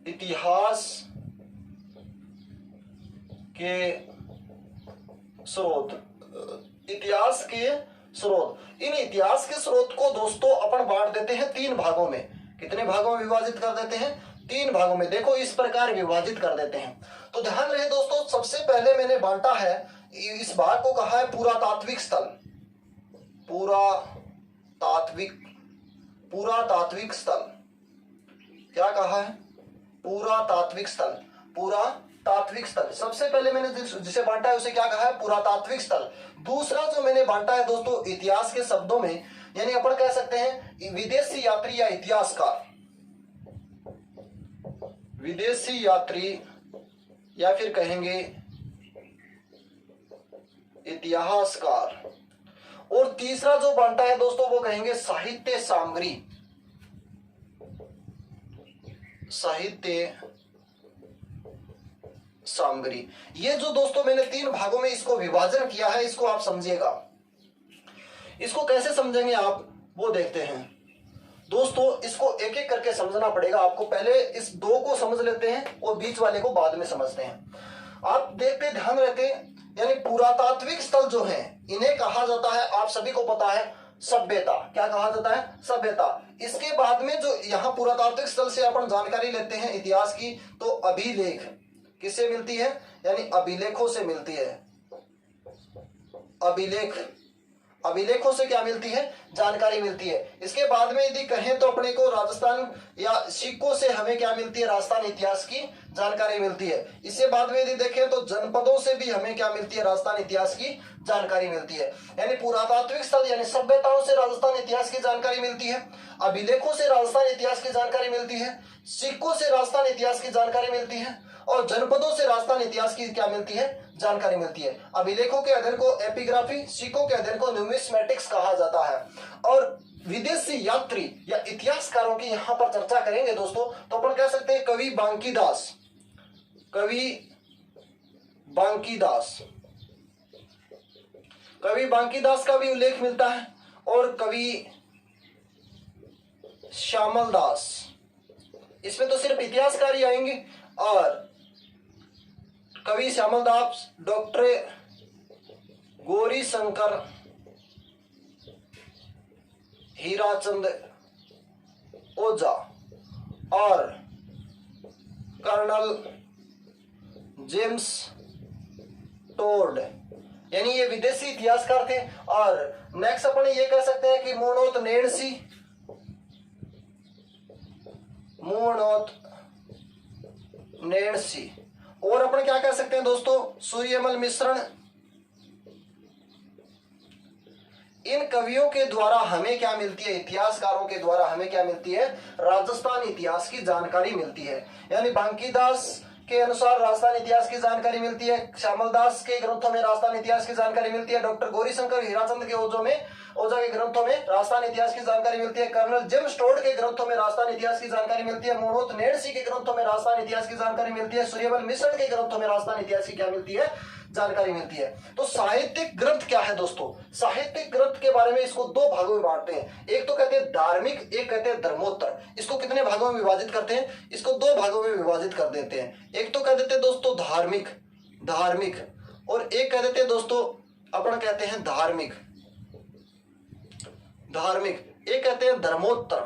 इतिहास के स्रोत, इन इतिहास के स्रोत को दोस्तों अपन बांट देते हैं 3 भागों में। कितने भागों में विभाजित कर देते हैं? 3 भागों में। देखो इस प्रकार विभाजित कर देते हैं। तो ध्यान रहे दोस्तों, सबसे पहले मैंने बांटा है, इस भाग को कहा है पुरातात्विक स्थल। पुरातात्विक स्थल क्या कहा है? पुरातात्विक स्थल। सबसे पहले मैंने जिसे बांटा है उसे क्या कहा है? पुरातात्विक स्थल। दूसरा जो मैंने बांटा है दोस्तों इतिहास के शब्दों में, यानी अपन कह सकते हैं विदेशी यात्री या इतिहासकार, विदेशी यात्री या फिर कहेंगे इतिहासकार। और तीसरा जो बांटा है दोस्तों वो कहेंगे साहित्य सामग्री। ये जो दोस्तों मैंने 3 भागों में इसको विभाजन किया है, इसको आप समझिएगा। इसको कैसे समझेंगे आप वो देखते हैं दोस्तों। इसको एक एक करके समझना पड़ेगा आपको। पहले इस 2 को समझ लेते हैं और बीच वाले को बाद में समझते हैं। आप देखते ध्यान रहते, यानी पुरातात्विक स्थल जो है इन्हें कहा जाता है, आप सभी को पता है, सभ्यता। क्या कहा जाता है? सभ्यता। इसके बाद में जो यहाँ पुरातात्विक स्थल से अपन जानकारी लेते हैं इतिहास की, तो अभिलेख किससे मिलती है? यानी अभिलेखों से मिलती है। अभिलेखों से क्या मिलती है? जानकारी मिलती है। इसके बाद में यदि कहें तो अपने को राजस्थान या सिक्कों से हमें क्या मिलती है? राजस्थान इतिहास की जानकारी मिलती है। इसके बाद में यदि देखें तो जनपदों से भी हमें क्या मिलती है? राजस्थान इतिहास की जानकारी मिलती है। यानी पुरातात्विक स्थल यानी सभ्यताओं से राजस्थान इतिहास की जानकारी मिलती है, अभिलेखों से राजस्थान इतिहास की जानकारी मिलती है, सिक्कों से राजस्थान इतिहास की जानकारी मिलती है और जनपदों से राजस्थान इतिहास की क्या मिलती है? जानकारी मिलती है। अभिलेखों के अध्ययन को एपिग्राफी, सिक्कों के अध्ययन को न्यूमिस्मेटिक्स कहा जाता है। और विदेशी यात्री या इतिहासकारों की यहां पर चर्चा करेंगे दोस्तों, तो अपन कह सकते हैं कवि बांकीदास का भी उल्लेख मिलता है और कवि श्यामल दास, इसमें तो सिर्फ इतिहासकार ही आएंगे। और कवि श्यामल दास, डॉक्टर गौरी शंकर, हीराचंद ओझा और कर्नल जेम्स टोड, यानी ये विदेशी इतिहासकार थे। और नेक्स्ट अपन ये कह सकते हैं कि मूर्णोत नेणसी, और अपन क्या कह सकते हैं दोस्तों? सूर्यमल मिश्रण। इन कवियों के द्वारा हमें क्या मिलती है? इतिहासकारों के द्वारा हमें क्या मिलती है? राजस्थान इतिहास की जानकारी मिलती है। यानी बांकीदास के अनुसार राजस्थान इतिहास की जानकारी मिलती है, श्यामल दास के ग्रंथों में राजस्थान इतिहास की जानकारी मिलती है, डॉक्टर गौरीशंकर हीराचंद के ओझा के ग्रंथों में राजस्थान इतिहास की जानकारी मिलती है, कर्नल जेम्स टोड के ग्रंथों में राजस्थान इतिहास की जानकारी मिलती है, मूर्णोत नेणसी के ग्रंथों में राजस्थान इतिहास की जानकारी मिलती है, सूर्यमल मिश्रण के ग्रंथों में राजस्थान इतिहास की क्या मिलती है? जानकारी मिलती है। तो साहित्यिक ग्रंथ क्या है दोस्तों? साहित्यिक ग्रंथ के बारे में इसको 2 भागों में बांटते हैं। एक तो कहते हैं धार्मिक, एक कहते हैं धर्मोत्तर। इसको कितने भागों में विभाजित करते हैं? इसको 2 भागों में विभाजित कर देते हैं। एक तो कह देते हैं दोस्तों धार्मिक, और एक कह देते हैं दोस्तों अपन कहते हैं धार्मिक, एक कहते हैं धर्मोत्तर।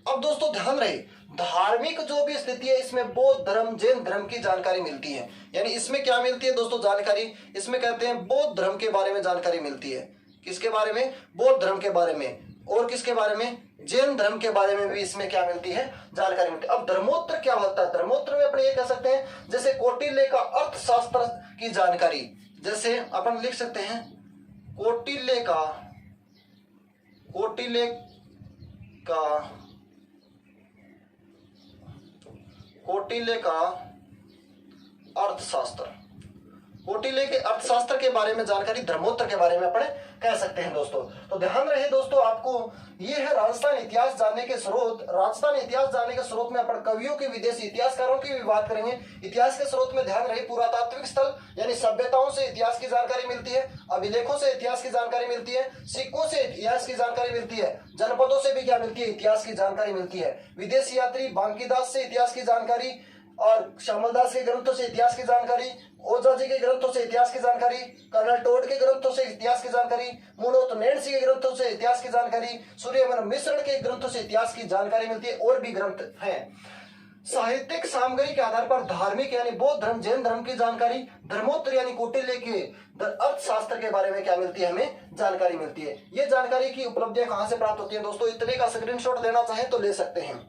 अब दोस्तों ध्यान रहे, धार्मिक जो भी स्थिति है इसमें बौद्ध धर्म, जैन धर्म की जानकारी मिलती है। यानी इसमें क्या मिलती है दोस्तों? जानकारी। इसमें कहते हैं बौद्ध धर्म के बारे में जानकारी मिलती है। किसके बारे में? बौद्ध धर्म के बारे में। और किसके बारे में? जैन धर्म के बारे में भी इसमें क्या मिलती है? जानकारी मिलती है। अब धर्मोत्तर क्या होता है? धर्मोत्तर में अपन ये कह सकते हैं जैसे कौटिल्य का अर्थशास्त्र की जानकारी, जैसे अपन लिख सकते हैं कौटिल्य का अर्थशास्त्र, कौटिल्य के अर्थशास्त्र के बारे में जानकारी धर्मोत्तर के बारे में अपन कह सकते हैं दोस्तों। तो ध्यान रहे दोस्तों, आपको ये है राजस्थान इतिहास जानने के स्रोत। राजस्थान इतिहास जानने के स्रोत में अपन कवियों के, विदेशी इतिहासकारों की भी बात करेंगे। इतिहास के स्रोत में ध्यान रहे पुरातात्विक स्थल यानी सभ्यताओं से इतिहास की जानकारी मिलती है, अभिलेखों से इतिहास की जानकारी मिलती है, सिक्कों से इतिहास की जानकारी मिलती है, जनपदों से भी क्या मिलती है? इतिहास की जानकारी मिलती है। विदेशी यात्री बांकीदास से इतिहास की जानकारी और श्यामल दास के ग्रंथों से इतिहास की जानकारी, ओझा जी के ग्रंथों से इतिहास की जानकारी, कर्नल टोड के ग्रंथों से इतिहास की जानकारी, मूर्णोत नेणसी के ग्रंथों से इतिहास की जानकारी, सूर्यमल मिश्रण के ग्रंथों से इतिहास की जानकारी मिलती है। और भी ग्रंथ हैं। साहित्यिक सामग्री के आधार पर धार्मिक यानी बौद्ध धर्म, जैन धर्म की जानकारी, धर्मोत्तर यानी कौटिल्य के अर्थशास्त्र के बारे में क्या मिलती है? हमें जानकारी मिलती है। ये जानकारी की उपलब्धियां कहां से प्राप्त होती है दोस्तों? इतने का स्क्रीनशॉट लेना चाहें तो ले सकते हैं।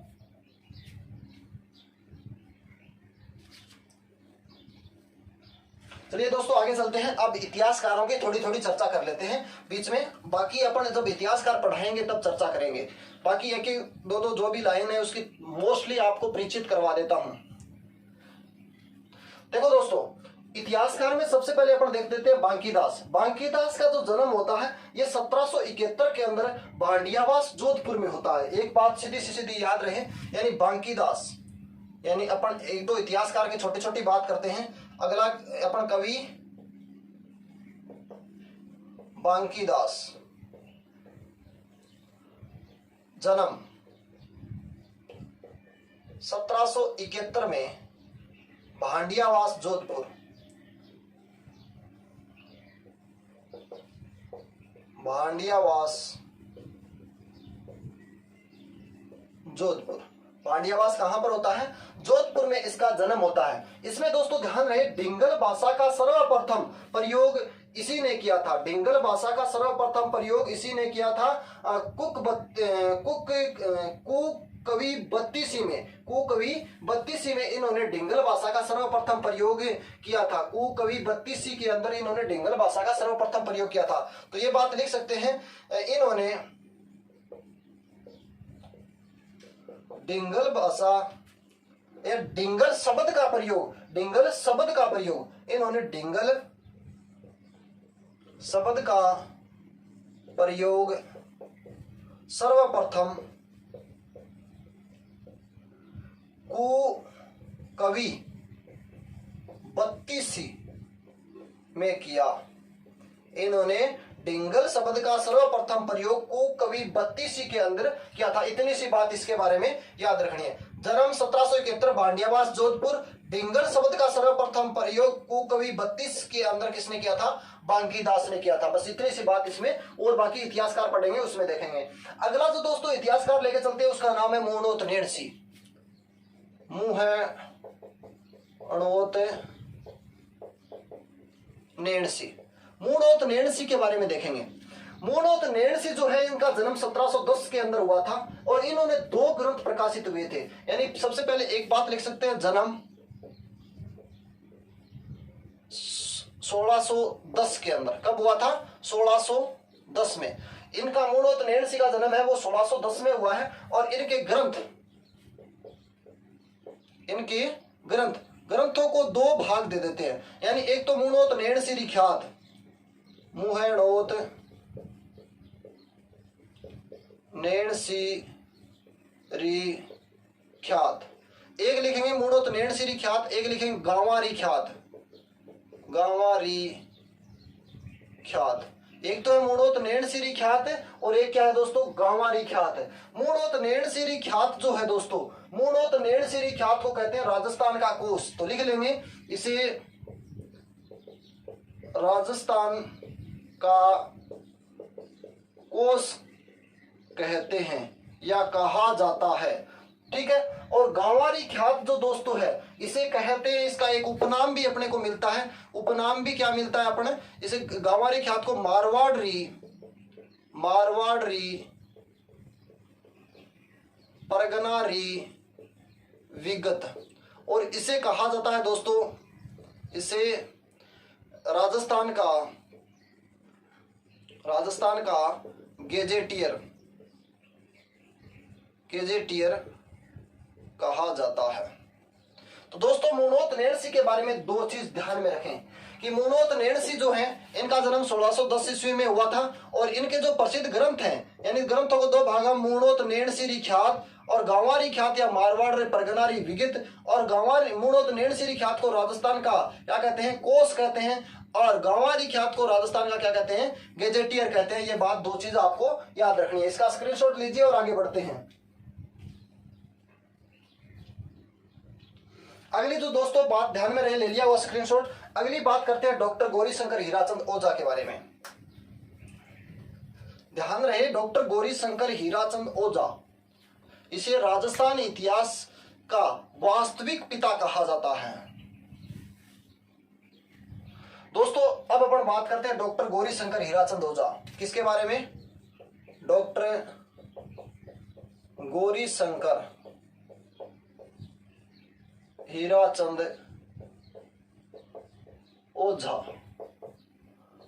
चलिए दोस्तों आगे चलते हैं। अब इतिहासकारों की थोड़ी थोड़ी चर्चा कर लेते हैं बीच में। बाकी अपन जब इतिहासकार पढ़ाएंगे तब चर्चा करेंगे। बाकी एक एक दो जो भी लाइन है उसकी मोस्टली आपको परिचित करवा देता हूं। देखो दोस्तों, इतिहासकार में सबसे पहले अपन देख देते हैं बांकीदास। बांकीदास का जो जन्म होता है ये 1771 के अंदर भांडियावास जोधपुर में होता है। एक बात सीधी सी सीधी याद रहे, यानी यानी अपन एक दो इतिहासकार की छोटी छोटी बात करते हैं। अगला अपन कवि बांकीदास, जन्म 1771 में, भांडियावास जोधपुर। भांडियावास जोधपुर। भांडियावास कहां पर होता है? जोधपुर में इसका जन्म होता है। इसमें दोस्तों ध्यान रहे, डिंगल भाषा का सर्वप्रथम प्रयोग इसी ने किया था। डिंगल भाषा का सर्वप्रथम प्रयोग इसी ने किया था। कुकवी बत्तीसी में इन्होंने डिंगल भाषा का सर्वप्रथम प्रयोग किया था। कुकवी 32 के अंदर इन्होंने डिंगल भाषा का सर्वप्रथम प्रयोग किया था। तो ये बात लिख सकते हैं, इन्होंने डिंगल भाषा या डिंगल शब्द का प्रयोग, डिंगल शब्द का प्रयोग, इन्होंने डिंगल शब्द का प्रयोग सर्वप्रथम कुकवी 32 में किया। इन्होंने डिंगल शब्द का सर्वप्रथम प्रयोग कुकवी 32 के अंदर किया था। इतनी सी बात इसके बारे में याद रखनी है। जन्म 1771, भांडियावास जोधपुर। डिंगल शब्द का सर्वप्रथम प्रयोग कुकवी 32 के अंदर किसने किया था? बांकीदास ने किया था। बस इतनी सी बात इसमें, और बाकी इतिहासकार पढ़ेंगे उसमें देखेंगे। अगला जो दोस्तों इतिहासकार लेके चलते हैं उसका नाम है मुहणोत नेणसी। मुहणोत नेणसी। मुहणोत नेणसी के बारे में देखेंगे। मुहणोत नेणसी जो है, इनका जन्म 1710 के अंदर हुआ था और इन्होंने 2 ग्रंथ प्रकाशित हुए थे। यानी सबसे पहले एक बात लिख सकते हैं, जन्म 1610 के अंदर। कब हुआ था? 1610 में। इनका मुहणोत नेणसी का जन्म है वो 1610 में हुआ है। और इनके ग्रंथों को 2 भाग दे देते हैं। यानी एक तो मुहणोत नेणसी ख्यात, मुहणोत नेणसी ख्यात, एक लिखेंगे मुहणोत नेणसी ख्यात, एक लिखेंगे गांवारी ख्यात, गांवारी ख्यात। एक तो है मुहणोत नेणसी ख्यात और एक क्या है दोस्तों? गांवारी ख्यात है। मुहणोत नेणसी ख्यात जो है दोस्तों, मुहणोत नेणसी ख्यात को कहते हैं राजस्थान का कोश। तो लिख लेंगे इसे राजस्थान का कोश कहते हैं या कहा जाता है, ठीक है। और गांवारी ख्यात जो दोस्तों है, इसे कहते हैं, इसका एक उपनाम भी अपने को मिलता है। उपनाम भी क्या मिलता है अपने इसे? गांवारी ख्यात को मारवाड़ी, परगनारी विगत। और इसे कहा जाता है दोस्तों, इसे राजस्थान का गेजेटियर कहा जाता है। तो दोस्तों मुहणोत नेणसी के बारे में 2 चीज ध्यान में रखें कि मुहणोत नेणसी जो है, इनका जन्म 1610 ईस्वी में हुआ था और इनके जो प्रसिद्ध ग्रंथ हैं, यानी ग्रंथों को 2 भाग, मुहणोत नेणसी ख्यात और गांवारी ख्यात या मारवाड़ परगनारी विगित। और गांवारी मुहणोत नेणसी ख्यात को राजस्थान का क्या कहते हैं? कोश कहते हैं। और गांवारी ख्यात को राजस्थान का क्या कहते हैं? गेजेटियर कहते हैं। ये बात 2 चीज आपको याद रखनी है। इसका स्क्रीनशॉट लीजिए और आगे बढ़ते हैं। अगली जो दोस्तों बात ध्यान में रहे, ले लिया वो स्क्रीनशॉट। अगली बात करते हैं डॉक्टर गौरीशंकर हीराचंद ओझा के बारे में। ध्यान रहे, डॉक्टर गौरीशंकर हीराचंद ओझा, इसे राजस्थान इतिहास का वास्तविक पिता कहा जाता है। दोस्तों अब अपन बात करते हैं डॉक्टर गौरीशंकर हीराचंद ओझा। किसके बारे में? डॉक्टर गौरीशंकर हीराचंद ओझा।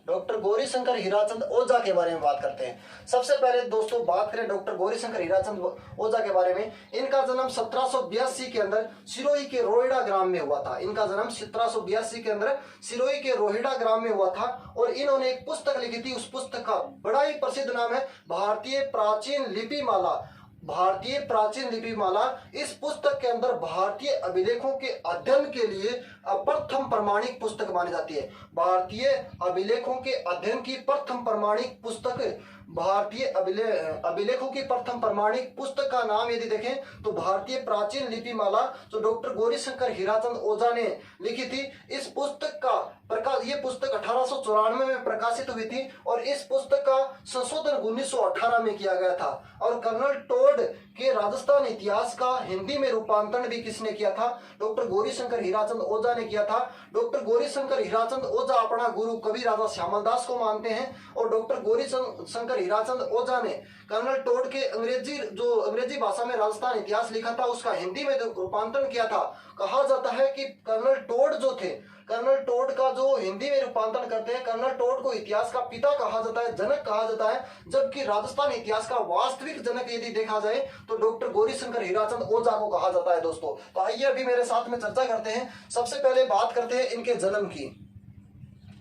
डॉक्टर गौरीशंकर हीराचंद ओझा के बारे में बात करते हैं। सबसे पहले दोस्तों बात करें डॉक्टर गौरीशंकर हीराचंद ओझा के बारे में। इनका जन्म 1782 के अंदर सिरोही के रोहिड़ा ग्राम में हुआ था। इनका जन्म 1782 के अंदर सिरोही के रोहिड़ा ग्राम में हुआ था और इन्होंने एक पुस्तक लिखी थी। उस पुस्तक का बड़ा ही प्रसिद्ध नाम है भारतीय प्राचीन लिपि माला। भारतीय प्राचीन लिपि माला, इस पुस्तक के अंदर भारतीय अभिलेखों के अध्ययन के लिए प्रथम प्रमाणिक पुस्तक मानी जाती है। भारतीय अभिलेखों के अध्ययन की प्रथम प्रमाणिक पुस्तक, भारतीय अभिलेखों की प्रथम प्रमाणिक पुस्तक का नाम यदि देखें तो भारतीय प्राचीन लिपि माला, जो डॉक्टर गौरीशंकर हीराचंद ओझा ने लिखी थी। इस पुस्तक का प्रकाश, ये पुस्तक 1894 में प्रकाशित हुई थी और इस पुस्तक का संशोधन 1918 में किया गया था। और कर्नल टोड के राजस्थान इतिहास का हिंदी में रूपांतरण भी किसने किया था? डॉक्टर गौरीशंकर हीराचंद ओझा ने किया था। डॉक्टर गौरीशंकर हीराचंद ओझा अपना गुरु कवि राजा श्यामल दास को मानते हैं और डॉक्टर गौरीशंकर हीराचंद ओझा ने कर्नल टोड के अंग्रेजी भाषा में राजस्थान इतिहास लिखा था, उसका हिंदी में रूपांतरण किया था। कहा जाता है कि कर्नल टोड जो थे, कर्नल टोड का जो हिंदी में रूपांतरण करते हैं, कर्नल टोड को इतिहास का पिता कहा जाता है, जनक कहा जाता है, जबकि राजस्थान इतिहास का वास्तविक जनक यदि देखा जाए तो डॉक्टर गौरीशंकर हीराचंद ओझा को कहा जाता है। दोस्तों तो आइए अभी मेरे साथ में चर्चा करते हैं। सबसे पहले बात करते हैं इनके जन्म की।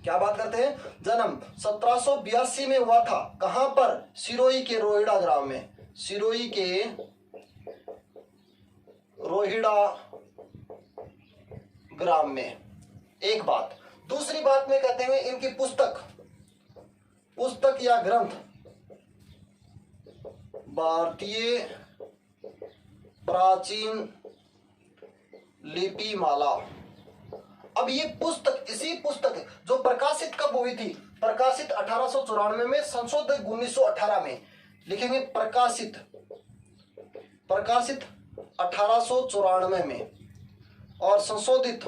क्या बात करते हैं? जन्म 1782 में हुआ था। कहां पर? सिरोही के रोहिड़ा ग्राम में। सिरोही के रोहिड़ा ग्राम में, एक बात। दूसरी बात में कहते हैं इनकी पुस्तक या ग्रंथ भारतीय प्राचीन लिपि माला। अब ये पुस्तक, इसी पुस्तक जो प्रकाशित कब हुई थी? प्रकाशित 1894 में, संशोधित 1918 में। लिखेंगे प्रकाशित 1894 में और संशोधित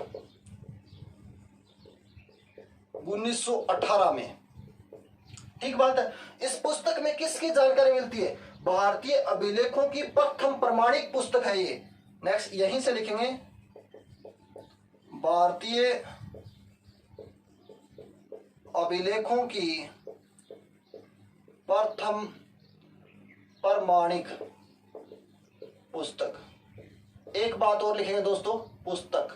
1918 में। ठीक बात है। इस पुस्तक में किसकी जानकारी मिलती है? भारतीय अभिलेखों की प्रथम प्रमाणिक पुस्तक है ये। नेक्स्ट यहीं से लिखेंगे भारतीय अभिलेखों की प्रथम प्रमाणिक पुस्तक। एक बात और लिखेंगे दोस्तों, पुस्तक,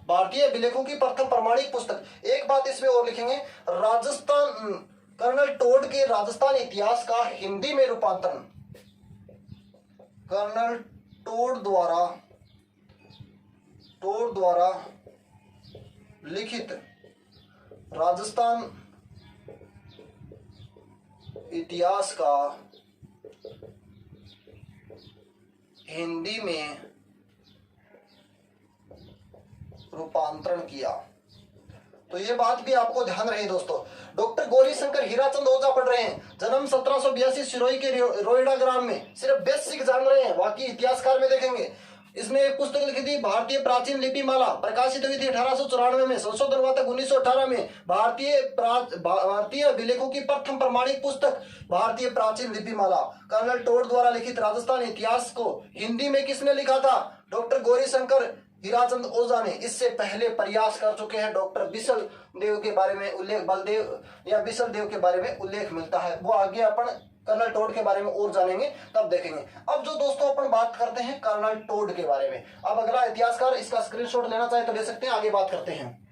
भारतीय अभिलेखों की प्रथम प्रमाणिक पुस्तक। एक बात इसमें और लिखेंगे, राजस्थान, कर्नल टोड के राजस्थान इतिहास का हिंदी में रूपांतरण, कर्नल टोड द्वारा लिखित राजस्थान इतिहास का हिंदी में रूपांतरण किया। तो ये बात भी आपको ध्यान रहे दोस्तों। डॉक्टर गौरीशंकर हीराचंद ओझा पढ़ रहे हैं, जन्म 1782 सिरोही के रोहिड़ा ग्राम में। सिर्फ बेसिक जान रहे हैं, बाकी इतिहासकार में देखेंगे। इसने एक पुस्तक लिखी थी भारतीय प्राचीन लिपि माला, प्रकाशित हुई थी 1894 में, संशोधन हुआ था 1918 में। भारतीय अभिलेखों की प्रथम प्रमाणिक पुस्तक भारतीय प्राचीन लिपि माला, कर्नल टोड द्वारा लिखित राजस्थान इतिहास को हिंदी में किसने लिखा था? डॉक्टर गौरीशंकर हीराचंद ओझा ने। इससे पहले प्रयास कर चुके हैं डॉक्टर बिसल देव के बारे में उल्लेख, बलदेव या बिसल देव के बारे में उल्लेख मिलता है, वो आगे अपन कर्नल टोड के बारे में और जानेंगे तब देखेंगे। अब जो दोस्तों अपन बात करते हैं कर्नल टोड के बारे में। अब अगला इतिहासकार इसका स्क्रीनशॉट लेना चाहे तो ले सकते हैं, आगे बात करते हैं।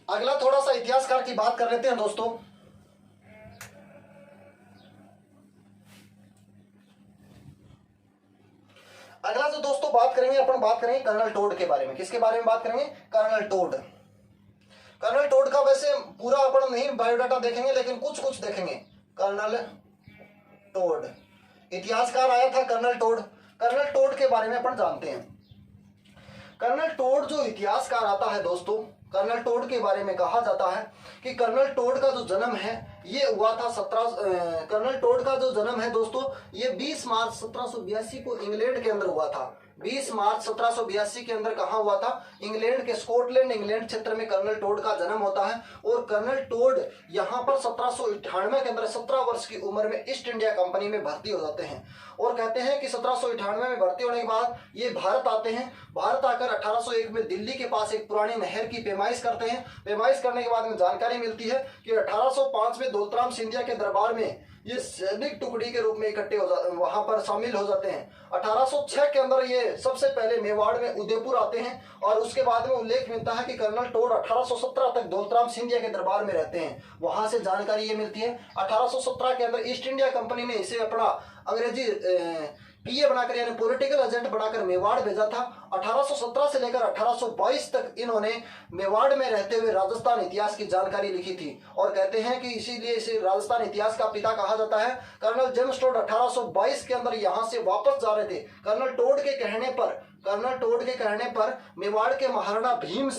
अगला थोड़ा सा इतिहासकार की बात कर लेते हैं दोस्तों। अगला जो दोस्तों बात करेंगे, अपन बात करेंगे कर्नल टोड के बारे में। किसके बारे में बात करेंगे? Colonel toad. कर्नल टोड का वैसे पूरा अपन नहीं बायोडाटा देखेंगे, लेकिन कुछ कुछ देखेंगे। कर्नल टोड, इतिहासकार आया था कर्नल टोड। कर्नल टोड के बारे में अपन जानते हैं। कर्नल टोड जो इतिहासकार आता है दोस्तों, कर्नल टोड के बारे में कहा जाता है कि कर्नल टोड का जो जन्म है ये हुआ था कर्नल टोड का जो जन्म है दोस्तों, ये 20 मार्च 1782 को इंग्लैंड के अंदर हुआ था। 20 मार्च 1782 के अंदर कहा हुआ था? इंग्लैंड के स्कॉटलैंड इंग्लैंड क्षेत्र में कर्नल टोड का जन्म होता है। और कर्नल टोड यहाँ पर 1798 के अंदर 17 वर्ष की उम्र में ईस्ट इंडिया कंपनी में भर्ती हो जाते हैं। और कहते हैं कि 1798 में भर्ती होने के बाद ये भारत आते हैं। भारत आकर 1801 में दिल्ली के पास एक पुरानी नहर की पैमाइश करते हैं। पैमाइश करने के बाद में जानकारी मिलती है कि 1805 में दौलतराम सिंधिया के दरबार में ये सैनिक टुकड़ी के रूप में इकट्ठे हो जाते, वहां पर शामिल हो जाते हैं। 1806 के अंदर ये सबसे पहले मेवाड़ में उदयपुर आते हैं और उसके बाद में उल्लेख मिलता है कि कर्नल टोड 1817 तक दौलतराम सिंधिया के दरबार में रहते हैं। वहां से जानकारी ये मिलती है। 1817 के अंदर ईस्ट इंडिया कंपनी ने इसे अपना अंग्रेजी पीए बनाकर यानी पॉलिटिकल एजेंट बनाकर मेवाड़ भेजा था। 1817 से लेकर 1822 तक इन्होंने मेवाड़ में रहते हुए राजस्थान इतिहास की जानकारी लिखी थी और कहते हैं कि इसीलिए इसे राजस्थान इतिहास का पिता कहा जाता है। कर्नल जेम्स टोड 1822 के अंदर यहां से वापस जा रहे थे। कर्नल टोड के कहने पर मेवाड़ के महाराणा भीम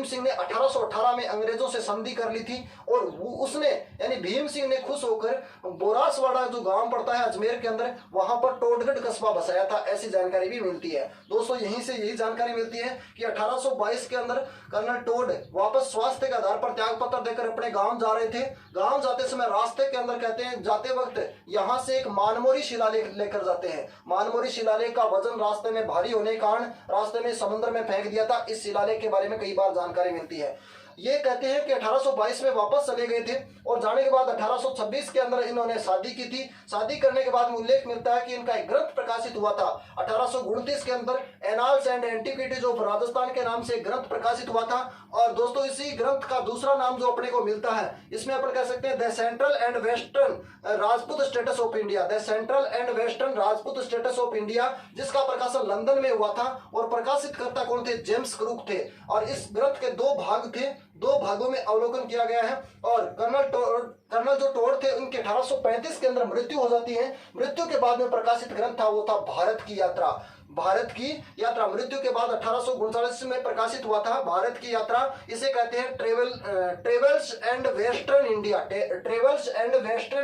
सिंह ने 1818 में अंग्रेजों से संधि कर ली थी और उसने यानी भीम सिंह ने खुश होकर बोरासवाड़ा जो गांव पड़ता है अजमेर के अंदर, वहां पर टोडगढ़ कस्बा बसाया था। ऐसी जानकारी भी मिलती है दोस्तों। यहीं से यही जानकारी मिलती है कि 1822 के अंदर कर्नल टोड वापस स्वास्थ्य के आधार पर त्याग पत्र देकर अपने गांव जा रहे थे। गांव जाते समय रास्ते के अंदर कहते हैं जाते वक्त यहां से एक मानमोरी शिलालेख लेकर जाते हैं। मानमोरी शिलालेख का वजन रास्ते में भारी होने के कारण रास्ते में समुद्र में फेंक दिया था। इस शिलालेख के बारे में कई बार जानकारी मिलती है। ये कहते हैं कि 1822 में वापस चले गए थे और जाने के बाद 1826 के अंदर इन्होंने शादी की थी। शादी करने के बाद में उल्लेख मिलता है कि इनका एक ग्रंथ प्रकाशित हुआ था 1829 के अंदर, annals and antiquities of Rajasthan के नाम से ग्रंथ प्रकाशित हुआ था। और दोस्तों इसी ग्रंथ का दूसरा नाम जो अपने को मिलता है, इसमें अपन कह सकते हैं the central and western Rajput status of India, the central and western Rajput status of India, जिसका प्रकाशन लंदन में हुआ था और प्रकाशित करता कौन थे? जेम्स क्रूक थे। और इस ग्रंथ के 2 भाग थे, 2 भागों में अवलोकन किया गया है। और कर्नल जो टोड थे उनके 1835 के अंदर मृत्यु हो जाती है। मृत्यु के बाद में प्रकाशित ग्रंथ था वो था भारत की यात्रा। मृत्यु के बाद 1839 में प्रकाशित हुआ था भारत की यात्रा। इसे कहते हैं ट्रेवल्स एंड वेस्टर्न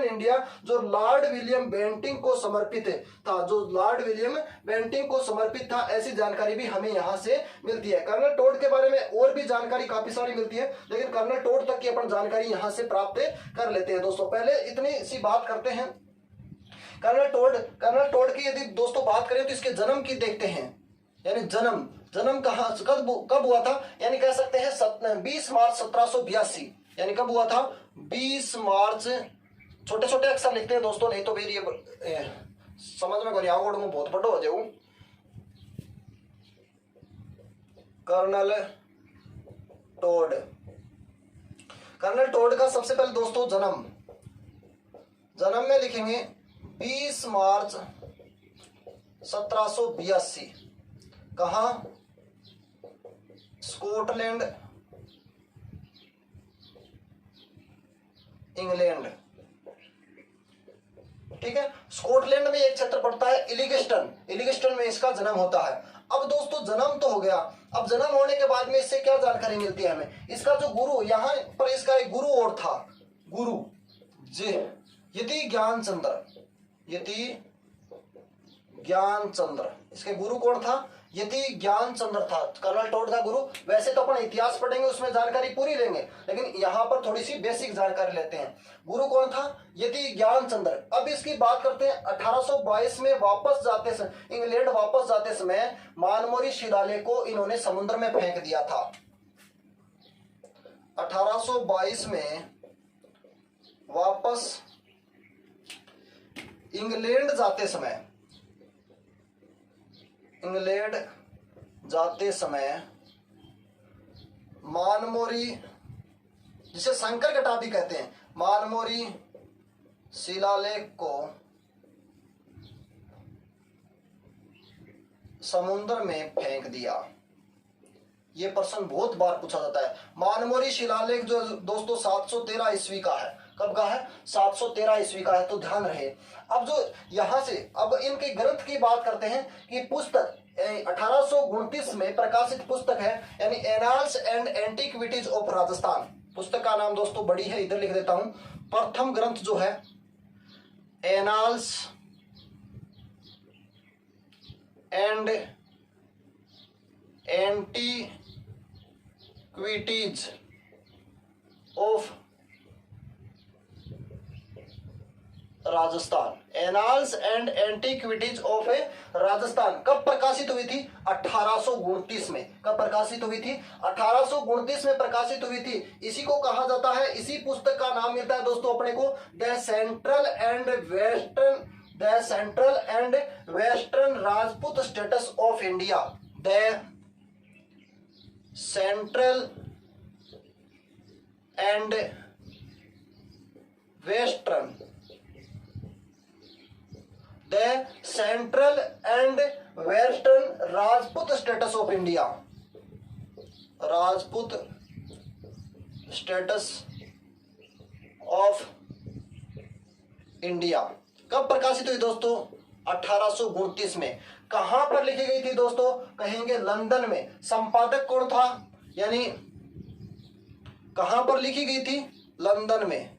इंडिया, जो लॉर्ड विलियम बेंटिंग को समर्पित था। ऐसी जानकारी भी हमें यहाँ से मिलती है। कर्नल टोड के बारे में और भी जानकारी काफी सारी मिलती है, लेकिन कर्नल टोड तक की अपन जानकारी यहाँ से प्राप्त कर लेते हैं। दोस्तों पहले इतनी सी बात करते हैं कर्नल टोड की। यदि दोस्तों बात करें तो इसके जन्म की देखते हैं, यानी जन्म कहाँ कब हुआ था, यानी कह सकते हैं 20 मार्च 1782। यानी कब हुआ था? 20 मार्च। छोटे छोटे अक्षर लिखते हैं दोस्तों, नहीं तो फिर ये समझ में में बहुत बड़ा हो जाऊं। कर्नल टोड का सबसे पहले दोस्तों जन्म में लिखेंगे 20 मार्च 1782। कहां? Scotland, England. ठीक है, स्कॉटलैंड में एक क्षेत्र पड़ता है इलिगस्टन में इसका जन्म होता है। अब दोस्तों जन्म तो हो गया, अब जन्म होने के बाद में इससे क्या जानकारी मिलती है हमें? इसका जो गुरु, यहाँ पर इसका एक गुरु और था, गुरु यति ज्ञानचंद्र। इसके गुरु कौन था? यति ज्ञानचंद्र था कर्नल टोड का गुरु। वैसे तो अपन इतिहास पढ़ेंगे उसमें जानकारी पूरी लेंगे, लेकिन यहाँ पर थोड़ी सी बेसिक जानकारी लेते हैं। गुरु कौन था? यति ज्ञानचंद्र। अब इसकी बात करते हैं 1822 में इंग्लैंड वापस जाते समय मानमोरी शिलालेख को इन्होंने समुद्र में फेंक दिया था। 1822 में वापस इंग्लैंड जाते समय मानमोरी, जिसे शंकर घटा भी कहते हैं, मानमोरी शिलालेख को समुद्र में फेंक दिया। ये प्रश्न बहुत बार पूछा जाता है। मानमोरी शिलालेख जो दोस्तों 713 ईस्वी का है। कब का है? 713 ईस्वी का है, तो ध्यान रहे। अब जो यहां से अब इनके ग्रंथ की बात करते हैं कि पुस्तक 1829 में प्रकाशित पुस्तक है, यानी annals and antiquities of Rajasthan. पुस्तक का नाम दोस्तों बड़ी है, इधर लिख देता हूं। प्रथम ग्रंथ जो है annals and antiquities of Rajasthan, annals and antiquities of a Rajasthan कब प्रकाशित हुई थी? 1829 में। कब प्रकाशित हुई थी? 1829 में प्रकाशित हुई थी। इसी को कहा जाता है, इसी पुस्तक का नाम मिलता है दोस्तों अपने को the central and western Rajput status of India. The central and western Rajput status of India. Rajput status of India कब प्रकाशित हुई दोस्तों? 1829 में। कहां पर लिखी गई थी दोस्तों? कहेंगे लंदन में। संपादक कौन था? यानी कहां पर लिखी गई थी? लंदन में।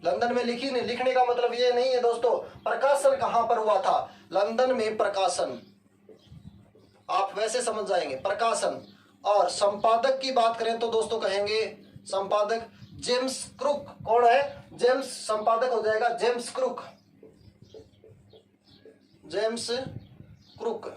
लंदन में लिखने का मतलब ये नहीं है दोस्तों, प्रकाशन कहां पर हुआ था? लंदन में प्रकाशन, आप वैसे समझ जाएंगे प्रकाशन। और संपादक की बात करें तो दोस्तों कहेंगे संपादक जेम्स क्रुक। कौन है? जेम्स, संपादक हो जाएगा जेम्स क्रुक। James crook.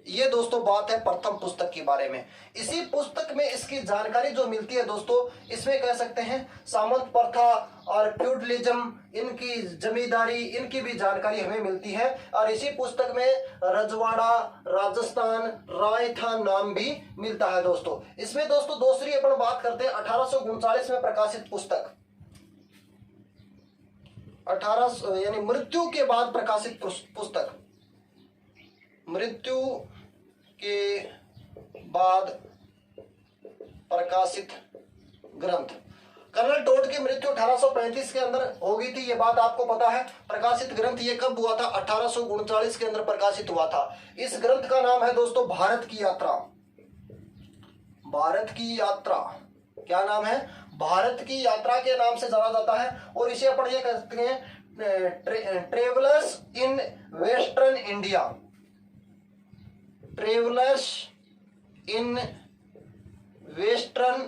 ये दोस्तों बात है प्रथम पुस्तक के बारे में। इसी पुस्तक में इसकी जानकारी जो मिलती है दोस्तों, इसमें कह सकते हैं सामंत प्रथा और फ्यूडलिज्म, इनकी जमींदारी, इनकी भी जानकारी हमें मिलती है। और इसी पुस्तक में रजवाड़ा, राजस्थान, रायथा नाम भी मिलता है दोस्तों। इसमें दोस्तों दूसरी अपन बात करते हैं 1839 में प्रकाशित पुस्तक, 1800 यानी मृत्यु के बाद प्रकाशित पुस्तक। मृत्यु के बाद प्रकाशित ग्रंथ। कर्नल टोड की मृत्यु 1835 के अंदर हो गई थी, ये बात आपको पता है। प्रकाशित ग्रंथ ये कब हुआ था? 1839 के अंदर प्रकाशित हुआ था। इस ग्रंथ का नाम है दोस्तों भारत की यात्रा। भारत की यात्रा, क्या नाम है? भारत की यात्रा के नाम से जाना जाता है। और इसे अपन ये कहते हैं travellers in western India. Travellers in western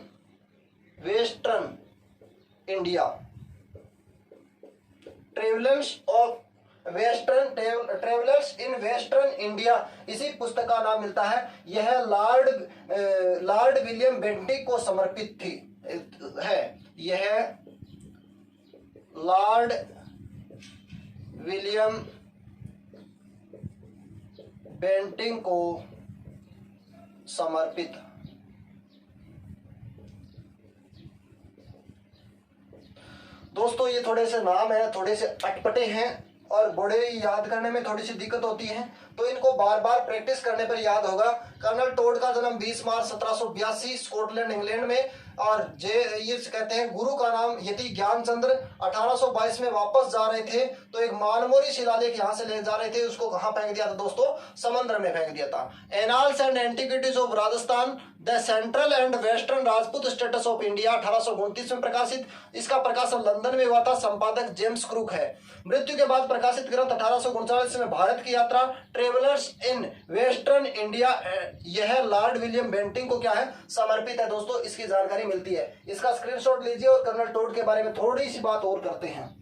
India. Travellers in western India, इसी पुस्तक का नाम मिलता है। यह लॉर्ड विलियम बेंटिक को समर्पित थी है। यह लॉर्ड विलियम बेंटिक को समर्पित। दोस्तों ये थोड़े से नाम है, थोड़े से अटपटे हैं और बड़े याद करने में थोड़ी सी दिक्कत होती है, तो इनको बार बार प्रैक्टिस करने पर याद होगा। कर्नल टोड का जन्म 20 मार्च 1782 स्कॉटलैंड इंग्लैंड में। और ये कहते हैं गुरु का नाम यति ज्ञानचंद्र। 1822 में वापस जा रहे थे तो एक मानमोरी शिलालेख यहाँ से ले जा रहे थे, उसको कहाँ फेंक दिया था दोस्तों? समुद्र में फेंक दिया था। Annals and antiquities of Rajasthan, the central and western Rajput status of India 1829 में प्रकाशित। इसका प्रकाशन लंदन में हुआ था। संपादक जेम्स क्रुक है। मृत्यु के बाद प्रकाशित ग्रंथ 1839 में भारत की यात्रा, ट्रेवलर्स इन वेस्टर्न इंडिया, यह लॉर्ड विलियम बेंटिक को क्या है? समर्पित है दोस्तों। इसकी जानकारी मिलती है। इसका स्क्रीनशॉट लीजिए और कर्नल टोड के बारे में थोड़ी सी बात और करते हैं।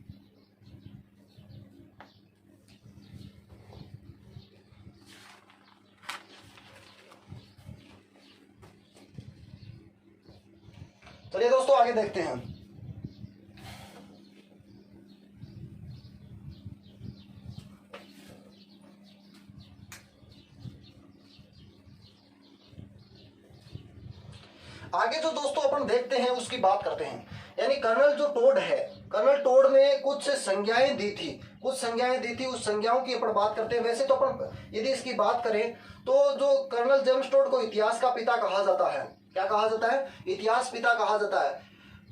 चलिए दोस्तों आगे देखते हैं। आगे जो दोस्तों अपन देखते हैं उसकी बात करते हैं। यानी कर्नल जो टोड है, कर्नल टोड ने कुछ संज्ञाएं दी थी, उस संज्ञाओं की अपन बात करते हैं। वैसे तो अपन यदि इसकी बात करें तो जो कर्नल जेम्स टोड को इतिहास का पिता कहा जाता है। क्या कहा जाता है? इतिहास पिता कहा जाता है।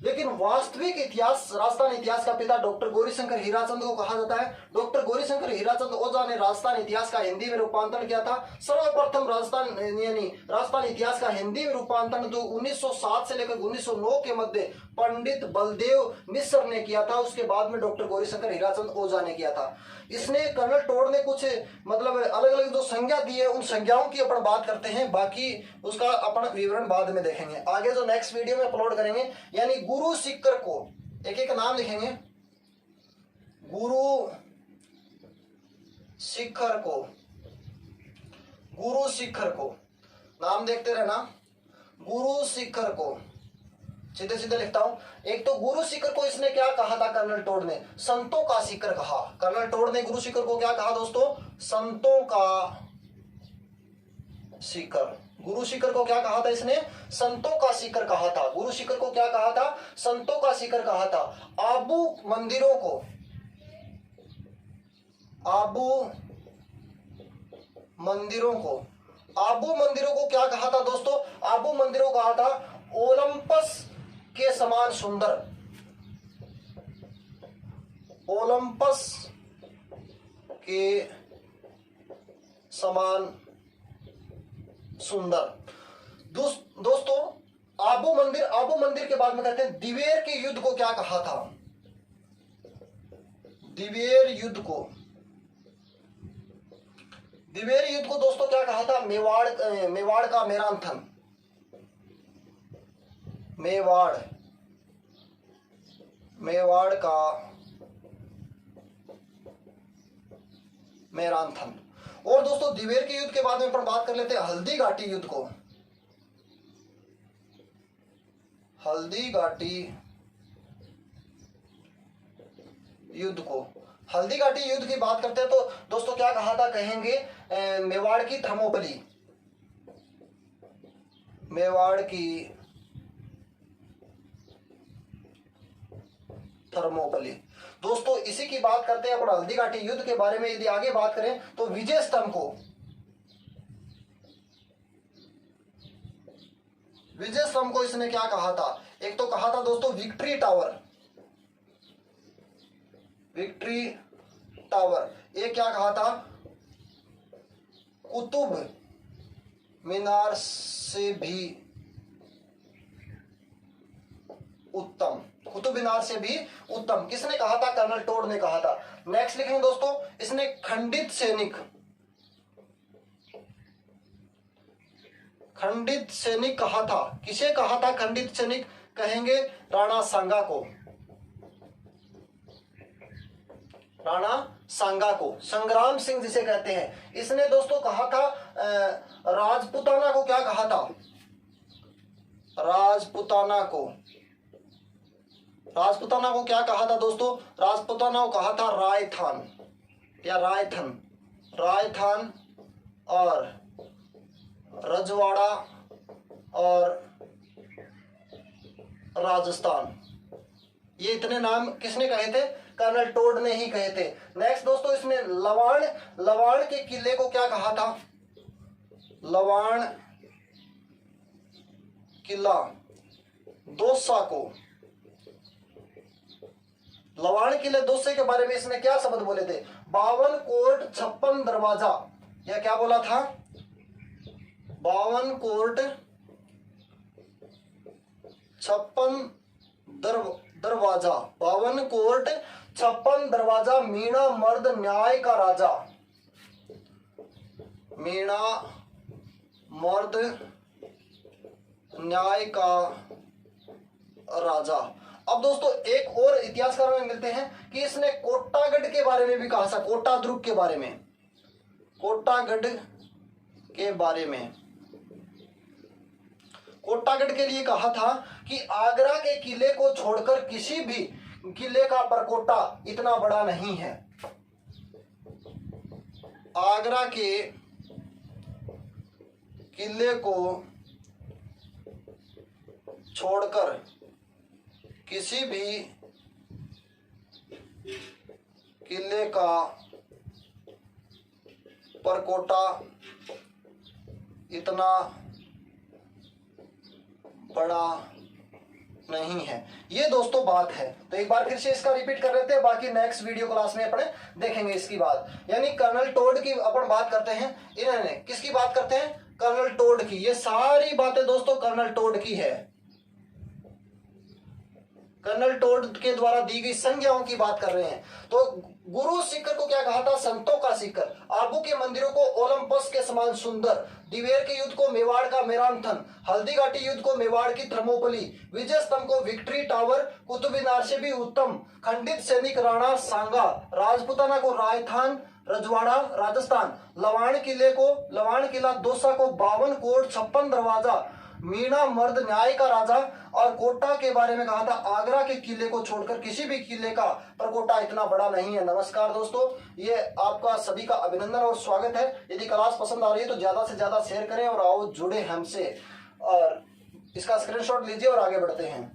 लेकिन वास्तविक इतिहास, राजस्थान इतिहास का पिता डॉक्टर गौरीशंकर हीराचंद को कहा जाता है। डॉक्टर गौरीशंकर हीराचंद ओझा ने राजस्थान इतिहास का हिंदी में रूपांतरण किया था। सर्वप्रथम राजस्थान इतिहास का हिंदी में रूपांतरण जो 1907 से लेकर 1909 के मध्य पंडित बलदेव मिश्र ने किया था। उसके बाद में डॉक्टर गौरीशंकर हीराचंद ओझा ने किया था। इसने कर्नल टोड ने कुछ मतलब अलग अलग जो संज्ञा दी है, उन संज्ञाओं की अपन बात करते हैं। बाकी उसका अपन विवरण बाद में देखेंगे। आगे जो नेक्स्ट वीडियो में अपलोड करेंगे। यानी गुरु सिक्कर को एक एक नाम लिखेंगे। गुरु शिखर को, गुरु शिखर को, नाम देखते रहना, गुरु शिखर को, सीधे सीधे लिखता हूं। एक तो गुरु शिखर को इसने क्या कहा था कर्नल टोड ने, संतों का शिखर कहा। कर्नल टोड ने गुरु शिखर को क्या कहा दोस्तों, संतों का शिखर। गुरु शिखर को क्या कहा था इसने, संतों का शिखर कहा था। गुरु शिखर को क्या कहा था, संतों का शिखर कहा था। आबू मंदिरों को, आबू मंदिरों को, आबू मंदिरों को क्या कहा था दोस्तों, आबू मंदिरों को कहा था ओलंपस के समान सुंदर, ओलंपस के समान सुंदर। दोस्तों आबू मंदिर के बाद में कहते हैं दिवेर के युद्ध को क्या कहा था, दिवेर युद्ध को, दिवेर युद्ध को दोस्तों क्या कहा था, मेवाड़ का मैराथन, मेवाड़ का मैराथन। और दोस्तों दिवेर के युद्ध के बाद में अपन बात कर लेते हैं हल्दी घाटी युद्ध को, हल्दी घाटी युद्ध को। हल्दी घाटी युद्ध की बात करते हैं तो दोस्तों क्या कहा था, कहेंगे मेवाड़ की थर्मोपली, मेवाड़ की थर्मोपली। दोस्तों इसी की बात करते हैं अपन हल्दी घाटी युद्ध के बारे में। यदि आगे बात करें तो विजय स्तंभ को, विजय स्तंभ को इसने क्या कहा था, एक तो कहा था दोस्तों विक्ट्री टावर, विक्ट्री टावर। एक क्या कहा था, कुतुब मीनार से भी उत्तम, कुतुब मीनार से भी उत्तम। किसने कहा था, कर्नल टोड ने कहा था। नेक्स्ट लिखेंगे दोस्तों, इसने खंडित सैनिक, खंडित सैनिक कहा था। किसे कहा था खंडित सैनिक, कहेंगे राणा सांगा को, राणा सांगा को, संग्राम सिंह जिसे कहते हैं। इसने दोस्तों कहा था राजपुताना को क्या कहा था, राजपुताना को, राजपुताना को क्या कहा था दोस्तों, राजपुताना को कहा था रायथान या रायथन, रायथान और रजवाड़ा और राजस्थान। ये इतने नाम किसने कहे थे, कर्नल टोड ने ही कहे थे। नेक्स्ट दोस्तों इसने लवाण के किले को क्या कहा था, लवाण किला, दौसा को, लवाण किले दौसे के बारे में इसने क्या शब्द बोले थे, 52 कोर्ट 56 दरवाजा। यह क्या बोला था, 52 कोर्ट 56 दरवाजा, 52 कोर्ट 56 दरवाजा, मीणा मर्द न्याय का राजा, मीणा मर्द न्याय का राजा। अब दोस्तों एक और इतिहासकारों में मिलते हैं कि इसने कोट्टागढ़ के बारे में भी कहा था, कोटा दुर्ग के बारे में, कोट्टागढ़ के बारे में, कोट्टागढ़ के लिए कहा था कि आगरा के किले को छोड़कर किसी भी किले का परकोटा इतना बड़ा नहीं है, आगरा के किले को छोड़कर किसी भी किले का परकोटा इतना बड़ा नहीं है। ये दोस्तों बात है। तो एक बार फिर से इसका रिपीट कर लेते हैं, बाकी नेक्स्ट वीडियो क्लास में अपने देखेंगे इसकी बात। यानी कर्नल टोड की अपन बात करते हैं, इन्होंने किसकी बात करते हैं, कर्नल टोड की। ये सारी बातें दोस्तों कर्नल टोड की है, कर्नल टोड के द्वारा दी गई संज्ञाओं की बात कर रहे हैं। तो गुरु शिखर को क्या कहा था? संतों का शिखर। आबू के मंदिरों को ओलंपस के समान सुंदर, दिवेर के युद्ध को मेवाड़ का मेरांथन, हल्दी घाटी युद्ध को मेवाड़ की थर्मोपली, विजय स्तंभ को विक्ट्री टावर, कुतुब मीनार से भी उत्तम, खंडित सैनिक राणा सांगा, राजपुताना को रायथान रजवाड़ा राजस्थान, लवाण किला दौसा को 52 कोट 56 दरवाजा, मीणा मर्द न्याय का राजा, और कोटा के बारे में कहा था आगरा के किले को छोड़कर किसी भी किले का परकोटा इतना बड़ा नहीं है। नमस्कार दोस्तों, ये आपका सभी का अभिनंदन और स्वागत है। यदि क्लास पसंद आ रही है तो ज्यादा से ज्यादा शेयर करें और आओ जुड़े हमसे, और इसका स्क्रीनशॉट लीजिए और आगे बढ़ते हैं।